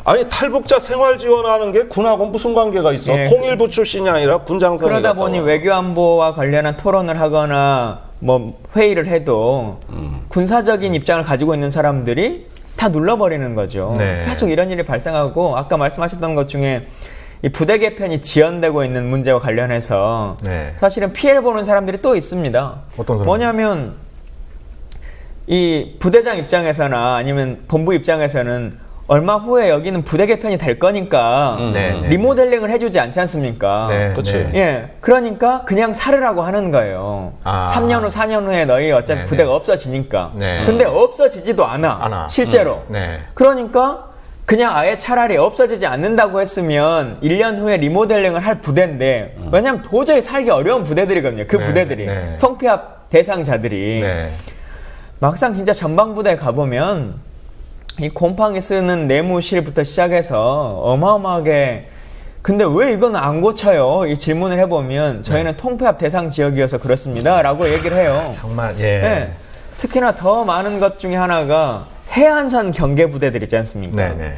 Speaker 3: 아니 탈북자 생활 지원하는 게 군하고 무슨 관계가 있어? 통일부 출신이 아니라 군 장성이
Speaker 2: 그러다
Speaker 3: 갔다고.
Speaker 2: 보니 외교안보와 관련한 토론을 하거나 뭐 회의를 해도 군사적인 입장을 가지고 있는 사람들이 다 눌러버리는 거죠.
Speaker 1: 네.
Speaker 2: 계속 이런 일이 발생하고 아까 말씀하셨던 것 중에 이 부대 개편이 지연되고 있는 문제와 관련해서
Speaker 1: 네.
Speaker 2: 사실은 피해를 보는 사람들이 또 있습니다.
Speaker 1: 어떤 사람?
Speaker 2: 뭐냐면 이 부대장 입장에서나 아니면 본부 입장에서는 얼마 후에 여기는 부대 개편이 될 거니까 리모델링을 해주지 않지 않습니까?
Speaker 1: 네,
Speaker 3: 그치.
Speaker 1: 네.
Speaker 2: 예, 그러니까 그냥 살으라고 하는 거예요. 3년 후, 4년 후에 너희 어차피
Speaker 1: 네,
Speaker 2: 부대가 없어지니까.
Speaker 1: 네.
Speaker 2: 근데 없어지지도 않아. 실제로.
Speaker 1: 네.
Speaker 2: 그러니까 그냥 아예 차라리 없어지지 않는다고 했으면 1년 후에 리모델링을 할 부대인데 왜냐면 도저히 살기 어려운 부대들이거든요. 그 부대들이. 통폐합 대상자들이. 막상 진짜 전방부대에 가보면 이 곰팡이 쓰는 내무실부터 시작해서 어마어마하게 근데 왜 이건 안 고쳐요? 이 질문을 해보면 저희는 통폐합 대상 지역이어서 그렇습니다. 라고 얘기를 해요.
Speaker 1: 정말
Speaker 2: 네. 특히나 더 많은 것 중에 하나가 해안선 경계부대들 있지 않습니까?
Speaker 1: 네네.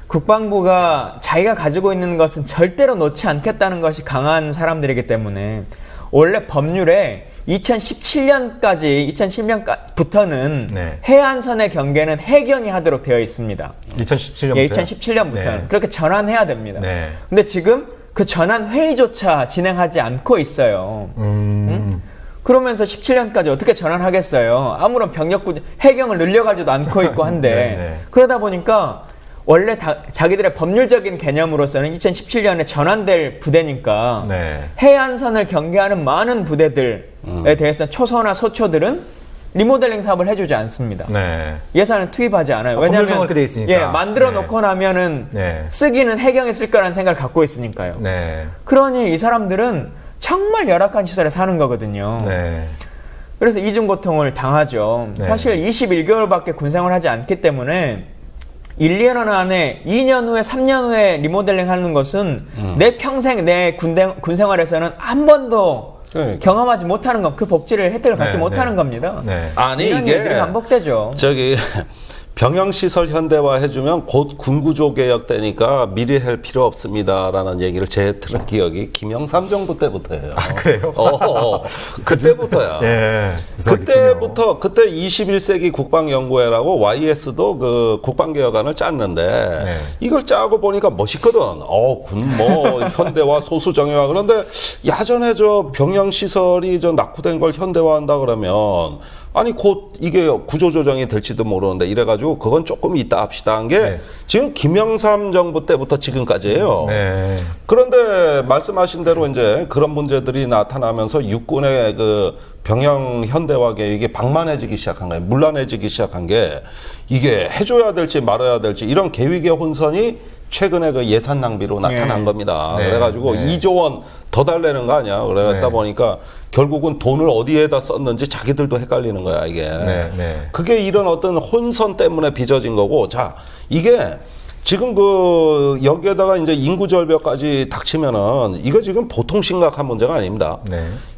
Speaker 2: 국방부가 자기가 가지고 있는 것은 절대로 놓지 않겠다는 것이 강한 사람들이기 때문에 원래 법률에 2017년부터는 해안선의 경계는 해경이 하도록 되어 있습니다.
Speaker 1: 2017년부터요?
Speaker 2: 예, 2017년부터는.
Speaker 1: 네.
Speaker 2: 그렇게 전환해야 됩니다.
Speaker 1: 네.
Speaker 2: 근데 지금 그 전환 회의조차 진행하지 않고 있어요. 응? 그러면서 17년까지 어떻게 전환하겠어요? 아무런 해경을 늘려가지도 않고 있고 한데 그러다 보니까 원래 자기들의 법률적인 개념으로서는 2017년에 전환될 부대니까 해안선을 경계하는 많은 부대들에 대해서 초소나 소초들은 리모델링 사업을 해주지 않습니다. 예산을 투입하지 않아요. 왜냐하면
Speaker 1: 그렇게 돼 있으니까.
Speaker 2: 만들어 놓고 나면은 쓰기는 해경이 쓸 거라는 생각을 갖고 있으니까요. 그러니 이 사람들은 정말 열악한 시설에 사는 거거든요. 그래서 이중고통을 당하죠. 사실 21개월밖에 군생활을 하지 않기 때문에 1, 2년 안에 2년 후에 3년 후에 리모델링 하는 것은 내 평생 내 군 생활에서는 한 번도 경험하지 못하는 것, 그 복지를 혜택을 받지 못하는 겁니다.
Speaker 3: 아니
Speaker 2: 이런
Speaker 3: 이게
Speaker 2: 일들이 반복되죠.
Speaker 3: 저기 병영시설 현대화 해주면 곧 군구조 개혁 되니까 미리 할 필요 없습니다라는 얘기를 제 들은 기억이 김영삼 정부 때부터예요.
Speaker 1: 아, 그래요?
Speaker 3: 그때부터야.
Speaker 1: 예.
Speaker 3: 그때부터 그때 21세기 국방연구회라고 YS도 그 국방개혁안을 짰는데 이걸 짜고 보니까 멋있거든. 군 뭐 현대화 소수 정예화. 그런데 야전에 저 병영시설이 저 낙후된 걸 현대화한다 그러면 아니 곧 이게 구조조정이 될지도 모르는데 이래가지고 그건 조금 이따 합시다 한 게 지금 김영삼 정부 때부터 지금까지예요. 그런데 말씀하신 대로 이제 그런 문제들이 나타나면서 육군의 그 병영 현대화 계획이 방만해지기 시작한 거예요. 문란해지기 시작한 게 이게 해줘야 될지 말아야 될지 이런 계획의 혼선이 최근에 그 예산 낭비로 나타난 겁니다. 그래가지고 2조 원 더 달래는 거 아니야. 그러다 보니까 결국은 돈을 어디에다 썼는지 자기들도 헷갈리는 거야, 이게. 그게 이런 어떤 혼선 때문에 빚어진 거고, 자, 이게 지금 그 여기에다가 이제 인구 절벽까지 닥치면은 이거 지금 보통 심각한 문제가 아닙니다.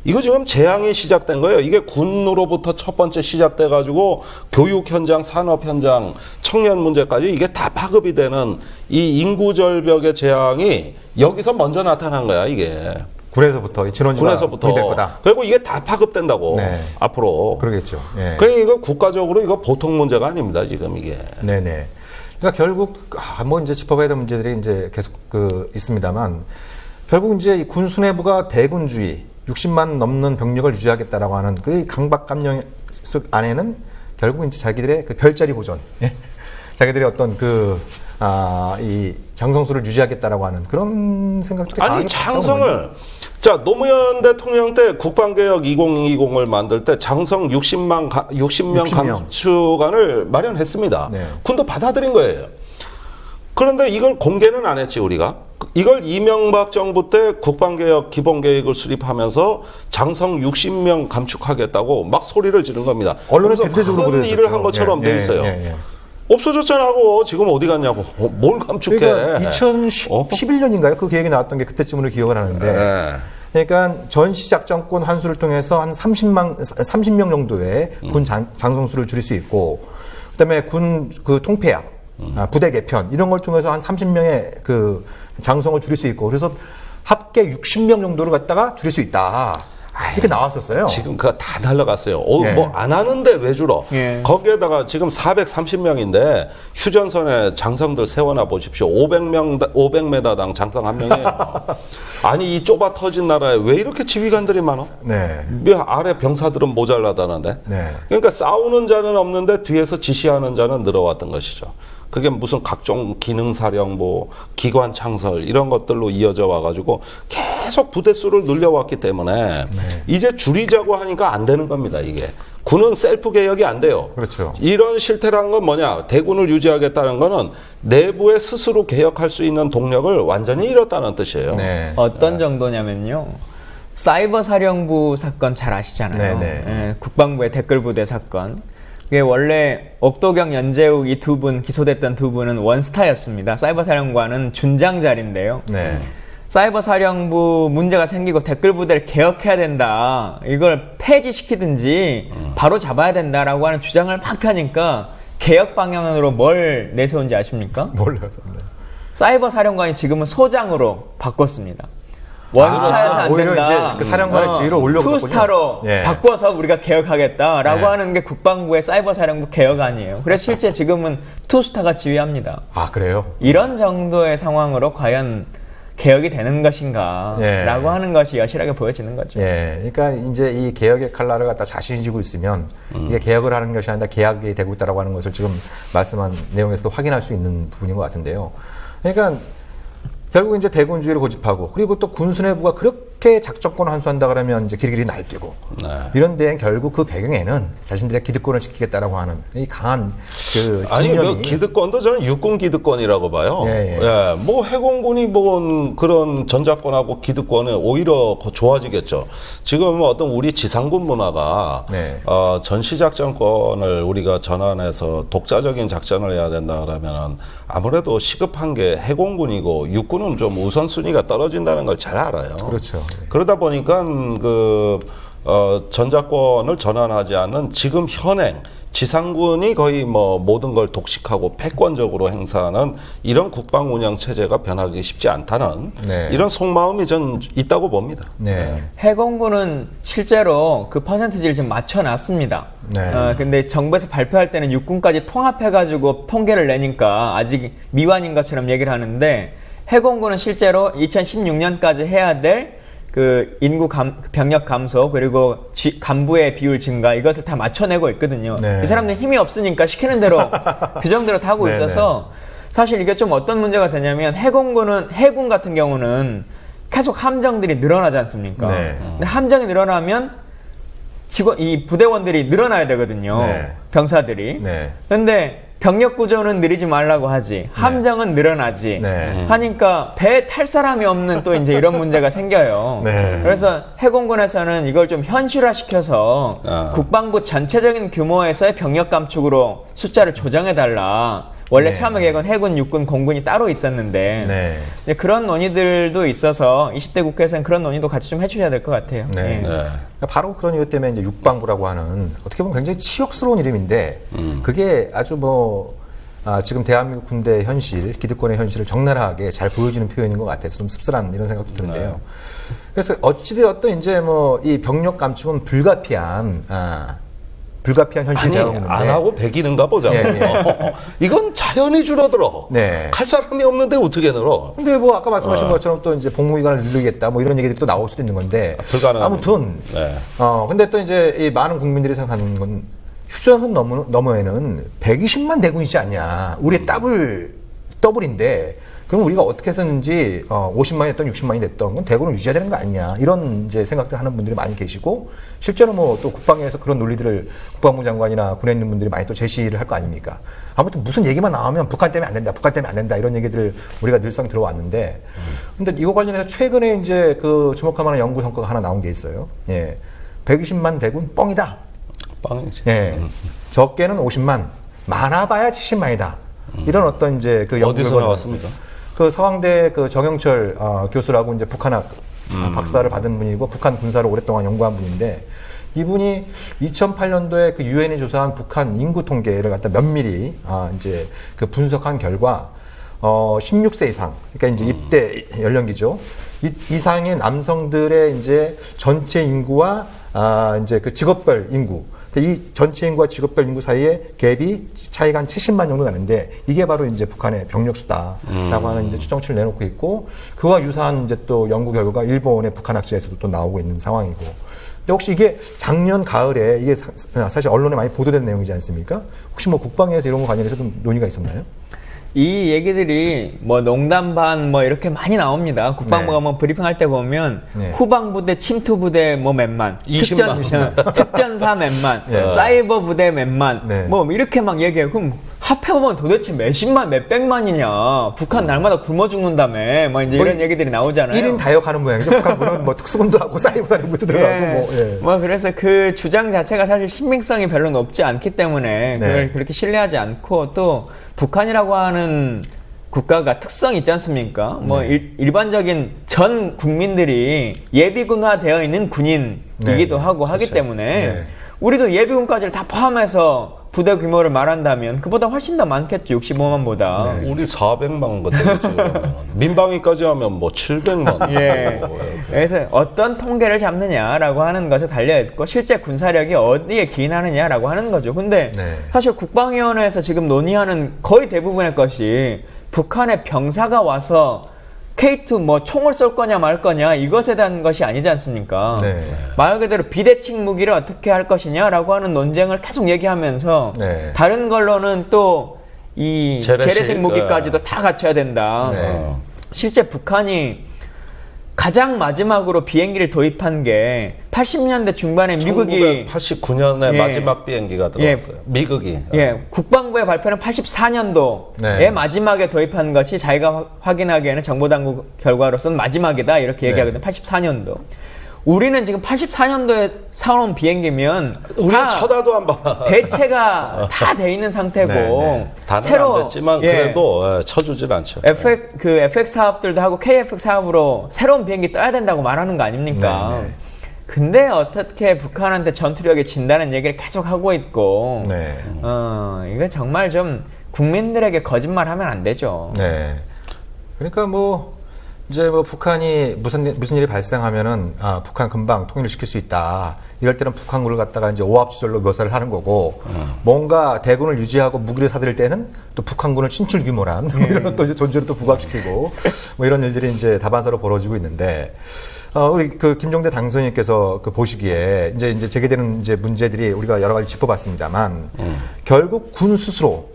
Speaker 3: 이거 지금 재앙이 시작된 거예요. 이게 군으로부터 첫 번째 시작돼 가지고 교육 현장, 산업 현장, 청년 문제까지 이게 다 파급이 되는 이 인구 절벽의 재앙이 여기서 먼저 나타난 거야, 이게.
Speaker 1: 군에서부터 진원지가 될 거다.
Speaker 3: 그리고 이게 다 파급된다고 앞으로.
Speaker 1: 그러겠죠.
Speaker 3: 그러니까 이거 국가적으로 이거 보통 문제가 아닙니다, 지금 이게.
Speaker 1: 그러니까 결국 뭐 이제 짚어봐야 될 문제들이 이제 계속 있습니다만 결국 이제 이 군 수뇌부가 대군주의 60만 넘는 병력을 유지하겠다라고 하는 그 강박감령 안에는 결국 이제 자기들의 그 별자리 보존, 자기들의 어떤 이 장성수를 유지하겠다라고 하는 그런 생각들이
Speaker 3: 아니 장성을 자 노무현 대통령 때 국방개혁 2020을 만들 때 장성 60명 감축안을 마련했습니다. 군도 받아들인 거예요. 그런데 이걸 공개는 안 했지 우리가. 이걸 이명박 정부 때 국방개혁 기본계획을 수립하면서 장성 60명 감축하겠다고 막 소리를 지른 겁니다.
Speaker 1: 언론에서 대대적으로
Speaker 3: 큰 일을 한 것처럼 돼 있어요. 없어졌잖아 하고 지금 어디 갔냐고. 뭘 감축해.
Speaker 1: 그러니까 2011년인가요? 그 계획이 나왔던 게 그때쯤으로 기억을 하는데 그러니까 전시작전권 환수를 통해서 한 30명 정도의 군 장성수를 줄일 수 있고 그다음에 군 그 통폐합, 부대 개편 이런 걸 통해서 한 30명의 그 장성을 줄일 수 있고 그래서 합계 60명 정도를 갖다가 줄일 수 있다. 이렇게 나왔었어요.
Speaker 3: 지금 그거 다 날라갔어요. 뭐 안 하는데 왜 줄어? 거기에다가 지금 430명인데 휴전선에 장성들 세워놔 보십시오. 500m당 장성 한 명이에요. 아니 이 좁아 터진 나라에 왜 이렇게 지휘관들이 많아? 왜 아래 병사들은 모자라다는데? 그러니까 싸우는 자는 없는데 뒤에서 지시하는 자는 늘어왔던 것이죠. 그게 무슨 각종 기능사령부, 기관 창설 이런 것들로 이어져 와가지고 계속 부대수를 늘려왔기 때문에 이제 줄이자고 하니까 안 되는 겁니다. 이게 군은 셀프 개혁이 안 돼요.
Speaker 1: 그렇죠.
Speaker 3: 이런 실태란 건 뭐냐? 대군을 유지하겠다는 거는 내부에 스스로 개혁할 수 있는 동력을 완전히 잃었다는 뜻이에요.
Speaker 2: 어떤 정도냐면요. 사이버 사령부 사건 잘 아시잖아요. 국방부의 댓글부대 사건. 그게 원래 옥도경, 연재욱 이 두 분 기소됐던 두 분은 원스타였습니다. 사이버 사령관은 준장 자리인데요. 사이버 사령부 문제가 생기고 댓글 부대를 개혁해야 된다. 이걸 폐지시키든지 바로 잡아야 된다라고 하는 주장을 막 펴니까 개혁 방향으로 뭘 내세운지 아십니까?
Speaker 1: 몰라요.
Speaker 2: 사이버 사령관이 지금은 소장으로 바꿨습니다. 원스타에서 안
Speaker 1: 오히려
Speaker 2: 된다.
Speaker 1: 이제 그 사령관의 지위를 올려보군요.
Speaker 2: 투스타로 바꿔서 우리가 개혁하겠다라고 하는 게 국방부의 사이버 사령부 개혁안이에요. 그래서 실제 지금은 투스타가 지휘합니다.
Speaker 1: 아 그래요?
Speaker 2: 이런 정도의 상황으로 과연 개혁이 되는 것인가라고 하는 것이 여실하게 보여지는 거죠.
Speaker 1: 그러니까 이제 이 개혁의 칼날을 갖다 자신이 쥐고 있으면 이게 개혁을 하는 것이 아니라 개혁이 되고 있다라고 하는 것을 지금 말씀한 내용에서도 확인할 수 있는 부분인 것 같은데요. 그러니까 결국 이제 대군주의를 고집하고 그리고 또 군수뇌부가 쉽게 작전권을 환수한다 그러면 이제 길이길이 날뛰고 이런 데엔 결국 그 배경에는 자신들의 기득권을 지키겠다라고 하는 이 강한 그
Speaker 3: 아니
Speaker 1: 진념이.
Speaker 3: 그 기득권도 저는 육군 기득권이라고 봐요. 예, 뭐 해공군이 뭐 그런 전작권하고 기득권은 오히려 좋아지겠죠. 지금 어떤 우리 지상군 문화가 전시작전권을 우리가 전환해서 독자적인 작전을 해야 된다 그러면 아무래도 시급한 게 해공군이고 육군은 좀 우선순위가 떨어진다는 걸 잘 알아요.
Speaker 1: 그렇죠.
Speaker 3: 그러다 보니까 전자권을 전환하지 않는 지금 현행 지상군이 거의 뭐 모든 걸 독식하고 패권적으로 행사하는 이런 국방 운영 체제가 변하기 쉽지 않다는 이런 속마음이 전 있다고 봅니다.
Speaker 2: 해공군은 실제로 그 퍼센티지를 좀 맞춰놨습니다. 근데 정부에서 발표할 때는 육군까지 통합해가지고 통계를 내니까 아직 미완인 것처럼 얘기를 하는데, 해공군은 실제로 2016년까지 해야 될 그 인구 병력 감소 그리고 간부의 비율 증가 이것을 다 맞춰내고 있거든요. 이 사람들 힘이 없으니까 시키는 대로 규정대로 다 하고 있어서 사실 이게 좀 어떤 문제가 되냐면 해군 같은 경우는 계속 함정들이 늘어나지 않습니까? 근데 함정이 늘어나면 이 부대원들이 늘어나야 되거든요. 병사들이. 근데 병력 구조는 느리지 말라고 하지. 함정은 늘어나지. 하니까 배에 탈 사람이 없는 또 이제 이런 문제가 생겨요. 그래서 해공군에서는 이걸 좀 현실화시켜서 국방부 전체적인 규모에서의 병력 감축으로 숫자를 조정해달라. 원래 처음에 계획은 해군, 육군, 공군이 따로 있었는데 이제 그런 논의들도 있어서 20대 국회에서는 그런 논의도 같이 좀 해주셔야 될 것 같아요.
Speaker 1: 바로 그런 이유 때문에 이제 육방부라고 하는 어떻게 보면 굉장히 치욕스러운 이름인데 그게 아주 지금 대한민국 군대 현실, 기득권의 현실을 적나라하게 잘 보여주는 표현인 것 같아서 좀 씁쓸한 이런 생각도 드는데요. 그래서 어찌되었든 이제 뭐 이 병력 감축은 불가피한 현실이 되어오는데
Speaker 3: 안 하고 배기는가 보자. 이건 자연히 줄어들어. 갈 사람이 없는데 어떻게 늘어?
Speaker 1: 근데 뭐 아까 말씀하신 것처럼 또 이제 복무기간을 늘리겠다 뭐 이런 얘기들이 또 나올 수도 있는 건데 아무튼 근데 또 이제 이 많은 국민들이 생각하는 건 휴전선 너머에는 120만 대군이지 않냐. 우리의 더블인데 그럼 우리가 어떻게 했었는지 50만이 됐던 60만이 됐던 건 대군을 유지해야 되는 거 아니냐 이런 이제 생각들 하는 분들이 많이 계시고 실제로 뭐 또 국방에서 그런 논리들을 국방부 장관이나 군에 있는 분들이 많이 또 제시를 할 거 아닙니까? 아무튼 무슨 얘기만 나오면 북한 때문에 안 된다, 북한 때문에 안 된다 이런 얘기들을 우리가 늘상 들어왔는데 근데 이거 관련해서 최근에 이제 그 주목할 만한 연구 성과가 하나 나온 게 있어요. 120만 대군 뻥이다.
Speaker 3: 뻥이지.
Speaker 1: 적게는 50만, 많아봐야 70만이다. 이런 어떤 이제 그 연구
Speaker 3: 어디서 나왔습니까?
Speaker 1: 그 서강대 그 정영철 교수라고 이제 북한학 박사를 받은 분이고 북한 군사를 오랫동안 연구한 분인데 이분이 2008년도에 그 유엔이 조사한 북한 인구 통계를 갖다 면밀히 이제 그 분석한 결과 16세 이상 그러니까 이제 입대 연령기죠. 이상의 남성들의 이제 전체 인구와 이제 그 직업별 인구 이 전체 인구와 직업별 인구 사이에 갭이 차이가 한 70만 정도 나는데 이게 바로 이제 북한의 병력 수다라고 하는 이제 추정치를 내놓고 있고 그와 유사한 이제 또 연구 결과가 일본의 북한 학자에서도 또 나오고 있는 상황이고. 근데 혹시 이게 작년 가을에 이게 사실 언론에 많이 보도된 내용이지 않습니까? 혹시 뭐 국방에서 이런 거 관련해서 좀 논의가 있었나요?
Speaker 2: 이 얘기들이 뭐 농담 반 뭐 이렇게 많이 나옵니다. 국방부가 뭐 브리핑할 때 보면 후방부대, 침투부대 뭐 몇만, 특전사 몇만, 사이버 부대 몇만, 뭐 이렇게 막 얘기해요. 그럼 합해보면 도대체 몇십만, 몇백만이냐. 북한 날마다 굶어 죽는다며. 뭐 이제 이런 얘기들이 나오잖아요.
Speaker 1: 1인 다역하는 모양이죠. 북한군은 뭐 특수군도 하고 사이버 부대도 들어가고
Speaker 2: 뭐 그래서 그 주장 자체가 사실 신빙성이 별로 높지 않기 때문에 그걸 그렇게 신뢰하지 않고 또 북한이라고 하는 국가가 특성이 있지 않습니까? 뭐 일반적인 전 국민들이 예비군화 되어 있는 군인이기도 하고 하기 때문에 우리도 예비군까지를 다 포함해서 부대 규모를 말한다면 그보다 훨씬 더 많겠죠. 65만보다.
Speaker 3: 우리 400만 건데 민방위까지 하면 뭐 700만.
Speaker 2: 그래서 어떤 통계를 잡느냐라고 하는 것에 달려있고 실제 군사력이 어디에 기인하느냐라고 하는 거죠. 근데 사실 국방위원회에서 지금 논의하는 거의 대부분의 것이 북한의 병사가 와서 K2 뭐 총을 쏠 거냐 말 거냐 이것에 대한 것이 아니지 않습니까? 말 그대로 비대칭 무기를 어떻게 할 것이냐라고 하는 논쟁을 계속 얘기하면서 다른 걸로는 또 이 재래식 무기까지도 다 갖춰야 된다. 실제 북한이 가장 마지막으로 비행기를 도입한 게 80년대 중반에 미국이
Speaker 3: 1989년에 마지막 비행기가 들어왔어요. 미국이.
Speaker 2: 국방부의 발표는 84년도에 마지막에 도입한 것이 자기가 확인하기에는 정보당국 결과로서는 마지막이다 이렇게 얘기하거든요. 84년도. 우리는 지금 84년도에 사온 비행기면
Speaker 3: 우리는 쳐다도 안 봐.
Speaker 2: 대체가 다 돼 있는 상태고
Speaker 3: 새로 안 됐지만 그래도 쳐주질 않죠.
Speaker 2: FX 사업들도 하고 KF 사업으로 새로운 비행기 떠야 된다고 말하는 거 아닙니까? 근데 어떻게 북한한테 전투력이 진다는 얘기를 계속 하고 있고 이거 정말 좀 국민들에게 거짓말하면 안 되죠.
Speaker 1: 그러니까 이제 북한이 무슨 일이 발생하면은 북한 금방 통일을 시킬 수 있다. 이럴 때는 북한군을 갖다가 이제 오합지졸로 묘사를 하는 거고 뭔가 대군을 유지하고 무기를 사들일 때는 또 북한군을 신출 규모란 이런 또 이제 존재를 또 부각시키고 이런 일들이 이제 다반사로 벌어지고 있는데 우리 김종대 당선인께서 보시기에 이제 제기되는 이제 문제들이 우리가 여러 가지 짚어봤습니다만 결국 군 스스로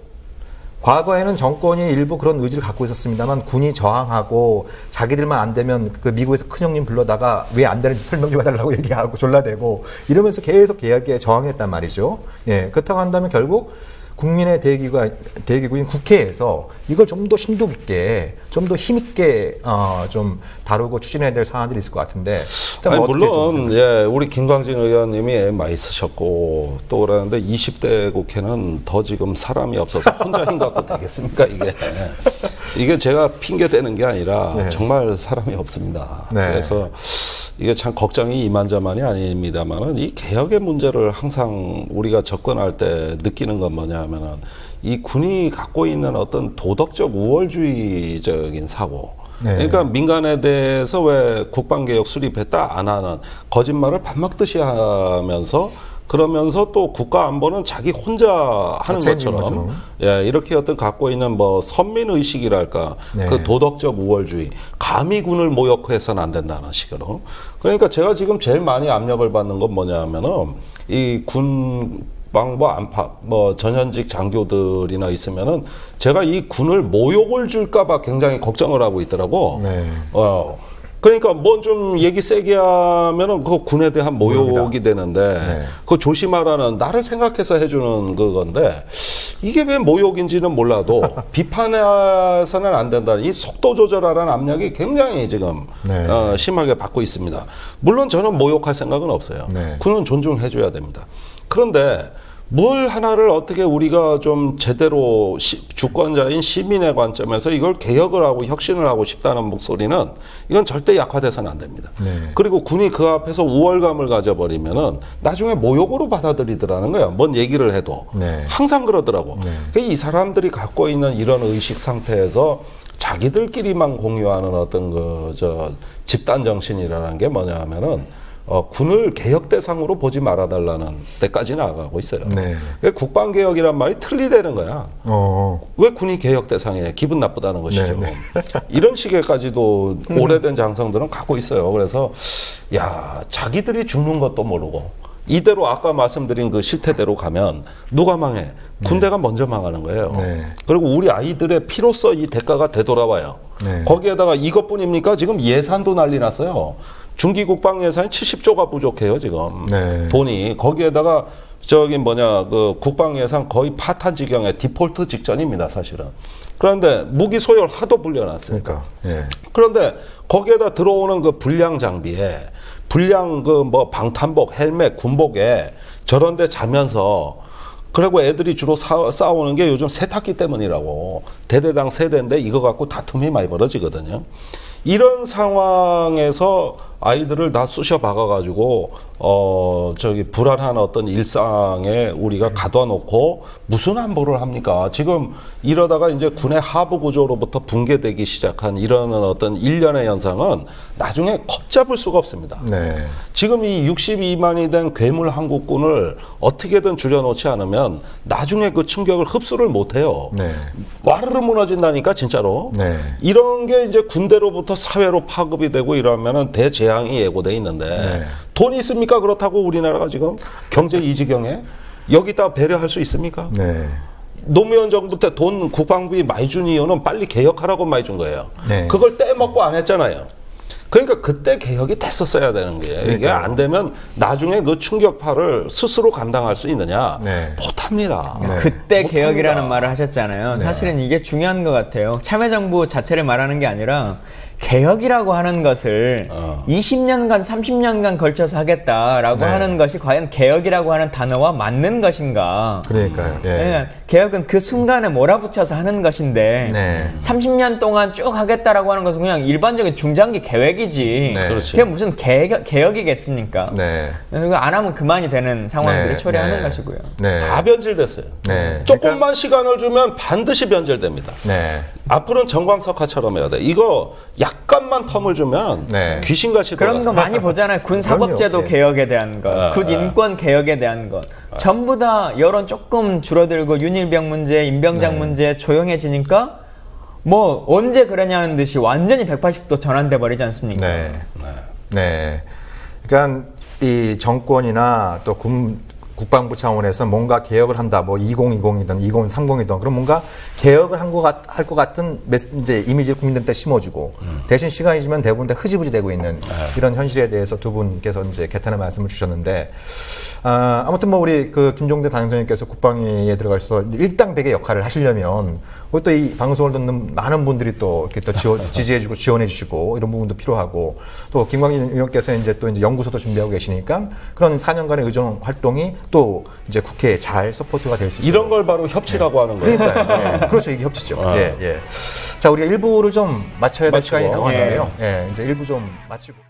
Speaker 1: 과거에는 정권이 일부 그런 의지를 갖고 있었습니다만 군이 저항하고 자기들만 안 되면 미국에서 큰형님 불러다가 왜 안 되는지 설명 좀 해달라고 얘기하고 졸라대고 이러면서 계속 계약에 저항했단 말이죠. 그렇다고 한다면 결국 국민의 대기구인 국회에서 이걸 좀 더 심도 깊게, 좀 더 힘있게 좀 다루고 추진해야 될 사안들이 있을 것 같은데.
Speaker 3: 물론 우리 김광진 의원님이 많이 쓰셨고 또 그러는데 20대 국회는 더 지금 사람이 없어서 혼자 힘 갖고 되겠습니까 이게 제가 핑계 대는 게 아니라 정말 사람이 없습니다. 그래서 이게 참 걱정이 이만저만이 아닙니다만은 이 개혁의 문제를 항상 우리가 접근할 때 느끼는 건 뭐냐 하면은 이 군이 갖고 있는 어떤 도덕적 우월주의적인 사고. 그러니까 민간에 대해서 왜 국방개혁 수립했다 안 하는 거짓말을 밥 먹듯이 하면서 그러면서 또 국가 안보는 자기 혼자 하는 것처럼 이렇게 어떤 갖고 있는 선민 의식이랄까 그 도덕적 우월주의 감히 군을 모욕해서는 안 된다는 식으로 그러니까 제가 지금 제일 많이 압력을 받는 건 뭐냐면은 이 국방부 안팎 전현직 장교들이나 있으면은 제가 이 군을 모욕을 줄까봐 굉장히 걱정을 하고 있더라고. 그러니까 좀 얘기 세게 하면은 그 군에 대한 모욕이 되는데 그거 조심하라는 나를 생각해서 해주는 그건데 이게 왜 모욕인지는 몰라도 비판해서는 안 된다는 이 속도 조절하라는 압력이 굉장히 지금 심하게 받고 있습니다. 물론 저는 모욕할 생각은 없어요. 군은 존중해줘야 됩니다. 그런데 뭘 하나를 어떻게 우리가 좀 제대로 주권자인 시민의 관점에서 이걸 개혁을 하고 혁신을 하고 싶다는 목소리는 이건 절대 약화돼서는 안 됩니다. 그리고 군이 그 앞에서 우월감을 가져버리면은 나중에 모욕으로 받아들이더라는 거예요. 뭔 얘기를 해도. 항상 그러더라고. 이 사람들이 갖고 있는 이런 의식 상태에서 자기들끼리만 공유하는 어떤 집단 정신이라는 게 뭐냐 하면은 군을 개혁 대상으로 보지 말아달라는 데까지 나아가고 있어요. 국방개혁이란 말이 틀리다는 거야. 왜 군이 개혁 대상이냐. 기분 나쁘다는 것이죠. 이런 식의까지도 오래된 장성들은 갖고 있어요. 그래서 자기들이 죽는 것도 모르고 이대로 아까 말씀드린 그 실태대로 가면 누가 망해? 군대가 먼저 망하는 거예요. 그리고 우리 아이들의 피로써 이 대가가 되돌아와요. 거기에다가 이것뿐입니까? 지금 예산도 난리 났어요. 중기 국방 예산이 70조가 부족해요, 지금. 돈이. 거기에다가 국방 예산 거의 파탄 지경에 디폴트 직전입니다, 사실은. 그런데 무기 소열 하도 불려놨으니까. 그런데 거기에다 들어오는 그 불량 장비에 불량 방탄복, 헬멧, 군복에 저런 데 자면서 그리고 애들이 주로 싸우는 게 요즘 세탁기 때문이라고. 대대당 세대인데 이거 갖고 다툼이 많이 벌어지거든요. 이런 상황에서 아이들을 다 쑤셔 박아가지고 불안한 어떤 일상에 우리가 가둬놓고 무슨 안보를 합니까? 지금 이러다가 이제 군의 하부 구조로부터 붕괴되기 시작한 이런 어떤 일련의 현상은 나중에 걷잡을 수가 없습니다. 지금 이 62만이 된 괴물 한국군을 어떻게든 줄여놓지 않으면 나중에 그 충격을 흡수를 못해요. 와르르 무너진다니까 진짜로. 이런 게 이제 군대로부터 사회로 파급이 되고 이러면은 대재앙이 예고돼 있는데 돈이 있습니까? 그렇다고 우리나라가 지금 경제 이 지경에 여기다 배려할 수 있습니까? 노무현 정부 때 돈 국방비 많이 준 이유는 빨리 개혁하라고 많이 준 거예요. 그걸 떼먹고 안 했잖아요. 그러니까 그때 개혁이 됐었어야 되는 게 이게 안 되면 나중에 그 충격파를 스스로 감당할 수 있느냐?
Speaker 1: 네.
Speaker 3: 못합니다.
Speaker 2: 네. 그때 개혁이라는 말을 하셨잖아요. 사실은 이게 중요한 것 같아요. 참여정부 자체를 말하는 게 아니라 개혁이라고 하는 것을 20년간, 30년간 걸쳐서 하겠다라고 하는 것이 과연 개혁이라고 하는 단어와 맞는 것인가.
Speaker 1: 그러니까요. 예.
Speaker 2: 그러니까 개혁은 그 순간에 몰아붙여서 하는 것인데 30년 동안 쭉 하겠다라고 하는 것은 그냥 일반적인 중장기 계획이지. 그게 무슨 개혁이겠습니까? 그리고 안 하면 그만이 되는 상황들을 초래하는 것이고요.
Speaker 3: 다 변질됐어요. 조금만 시간을 주면 반드시 변질됩니다. 앞으로는 정광석화처럼 해야 돼. 이거 약간만 텀을 주면 귀신같이
Speaker 2: 그런 거 많이 보잖아요. 군 사법제도 개혁에 대한 것, 군 인권 개혁에 대한 것. 전부 다 여론 조금 줄어들고 윤일병 문제, 임병장 문제 조용해지니까 뭐 언제 그러냐는 듯이 완전히 180도 전환돼 버리지 않습니까?
Speaker 1: 그러니까 이 정권이나 또 국방부 차원에서 뭔가 개혁을 한다, 뭐 2020이든 2030이든 그럼 뭔가 개혁을 할 것 같은 이제 이미지를 국민들한테 심어주고 대신 시간이 지면 대부분 다 흐지부지 되고 있는 이런 현실에 대해서 두 분께서 이제 개탄의 말씀을 주셨는데 아무튼 뭐 우리 그 김종대 단장님께서 국방위에 들어가셔서 일당백의 역할을 하시려면 또 이 방송을 듣는 많은 분들이 또 이렇게 또 지지해주고 지원해주시고 이런 부분도 필요하고 또 김광진 의원께서 이제 연구소도 준비하고 계시니까 그런 4년간의 의정 활동이 또 이제 국회에 잘 서포트가 될 수 있는
Speaker 3: 이런 걸 바로 협치라고 하는 거예요.
Speaker 1: 그러니까요. 그렇죠. 이게 협치죠. 자, 우리가 1부를 좀 마쳐야 될 시간이 나왔는데요. 이제 1부 좀 마치고.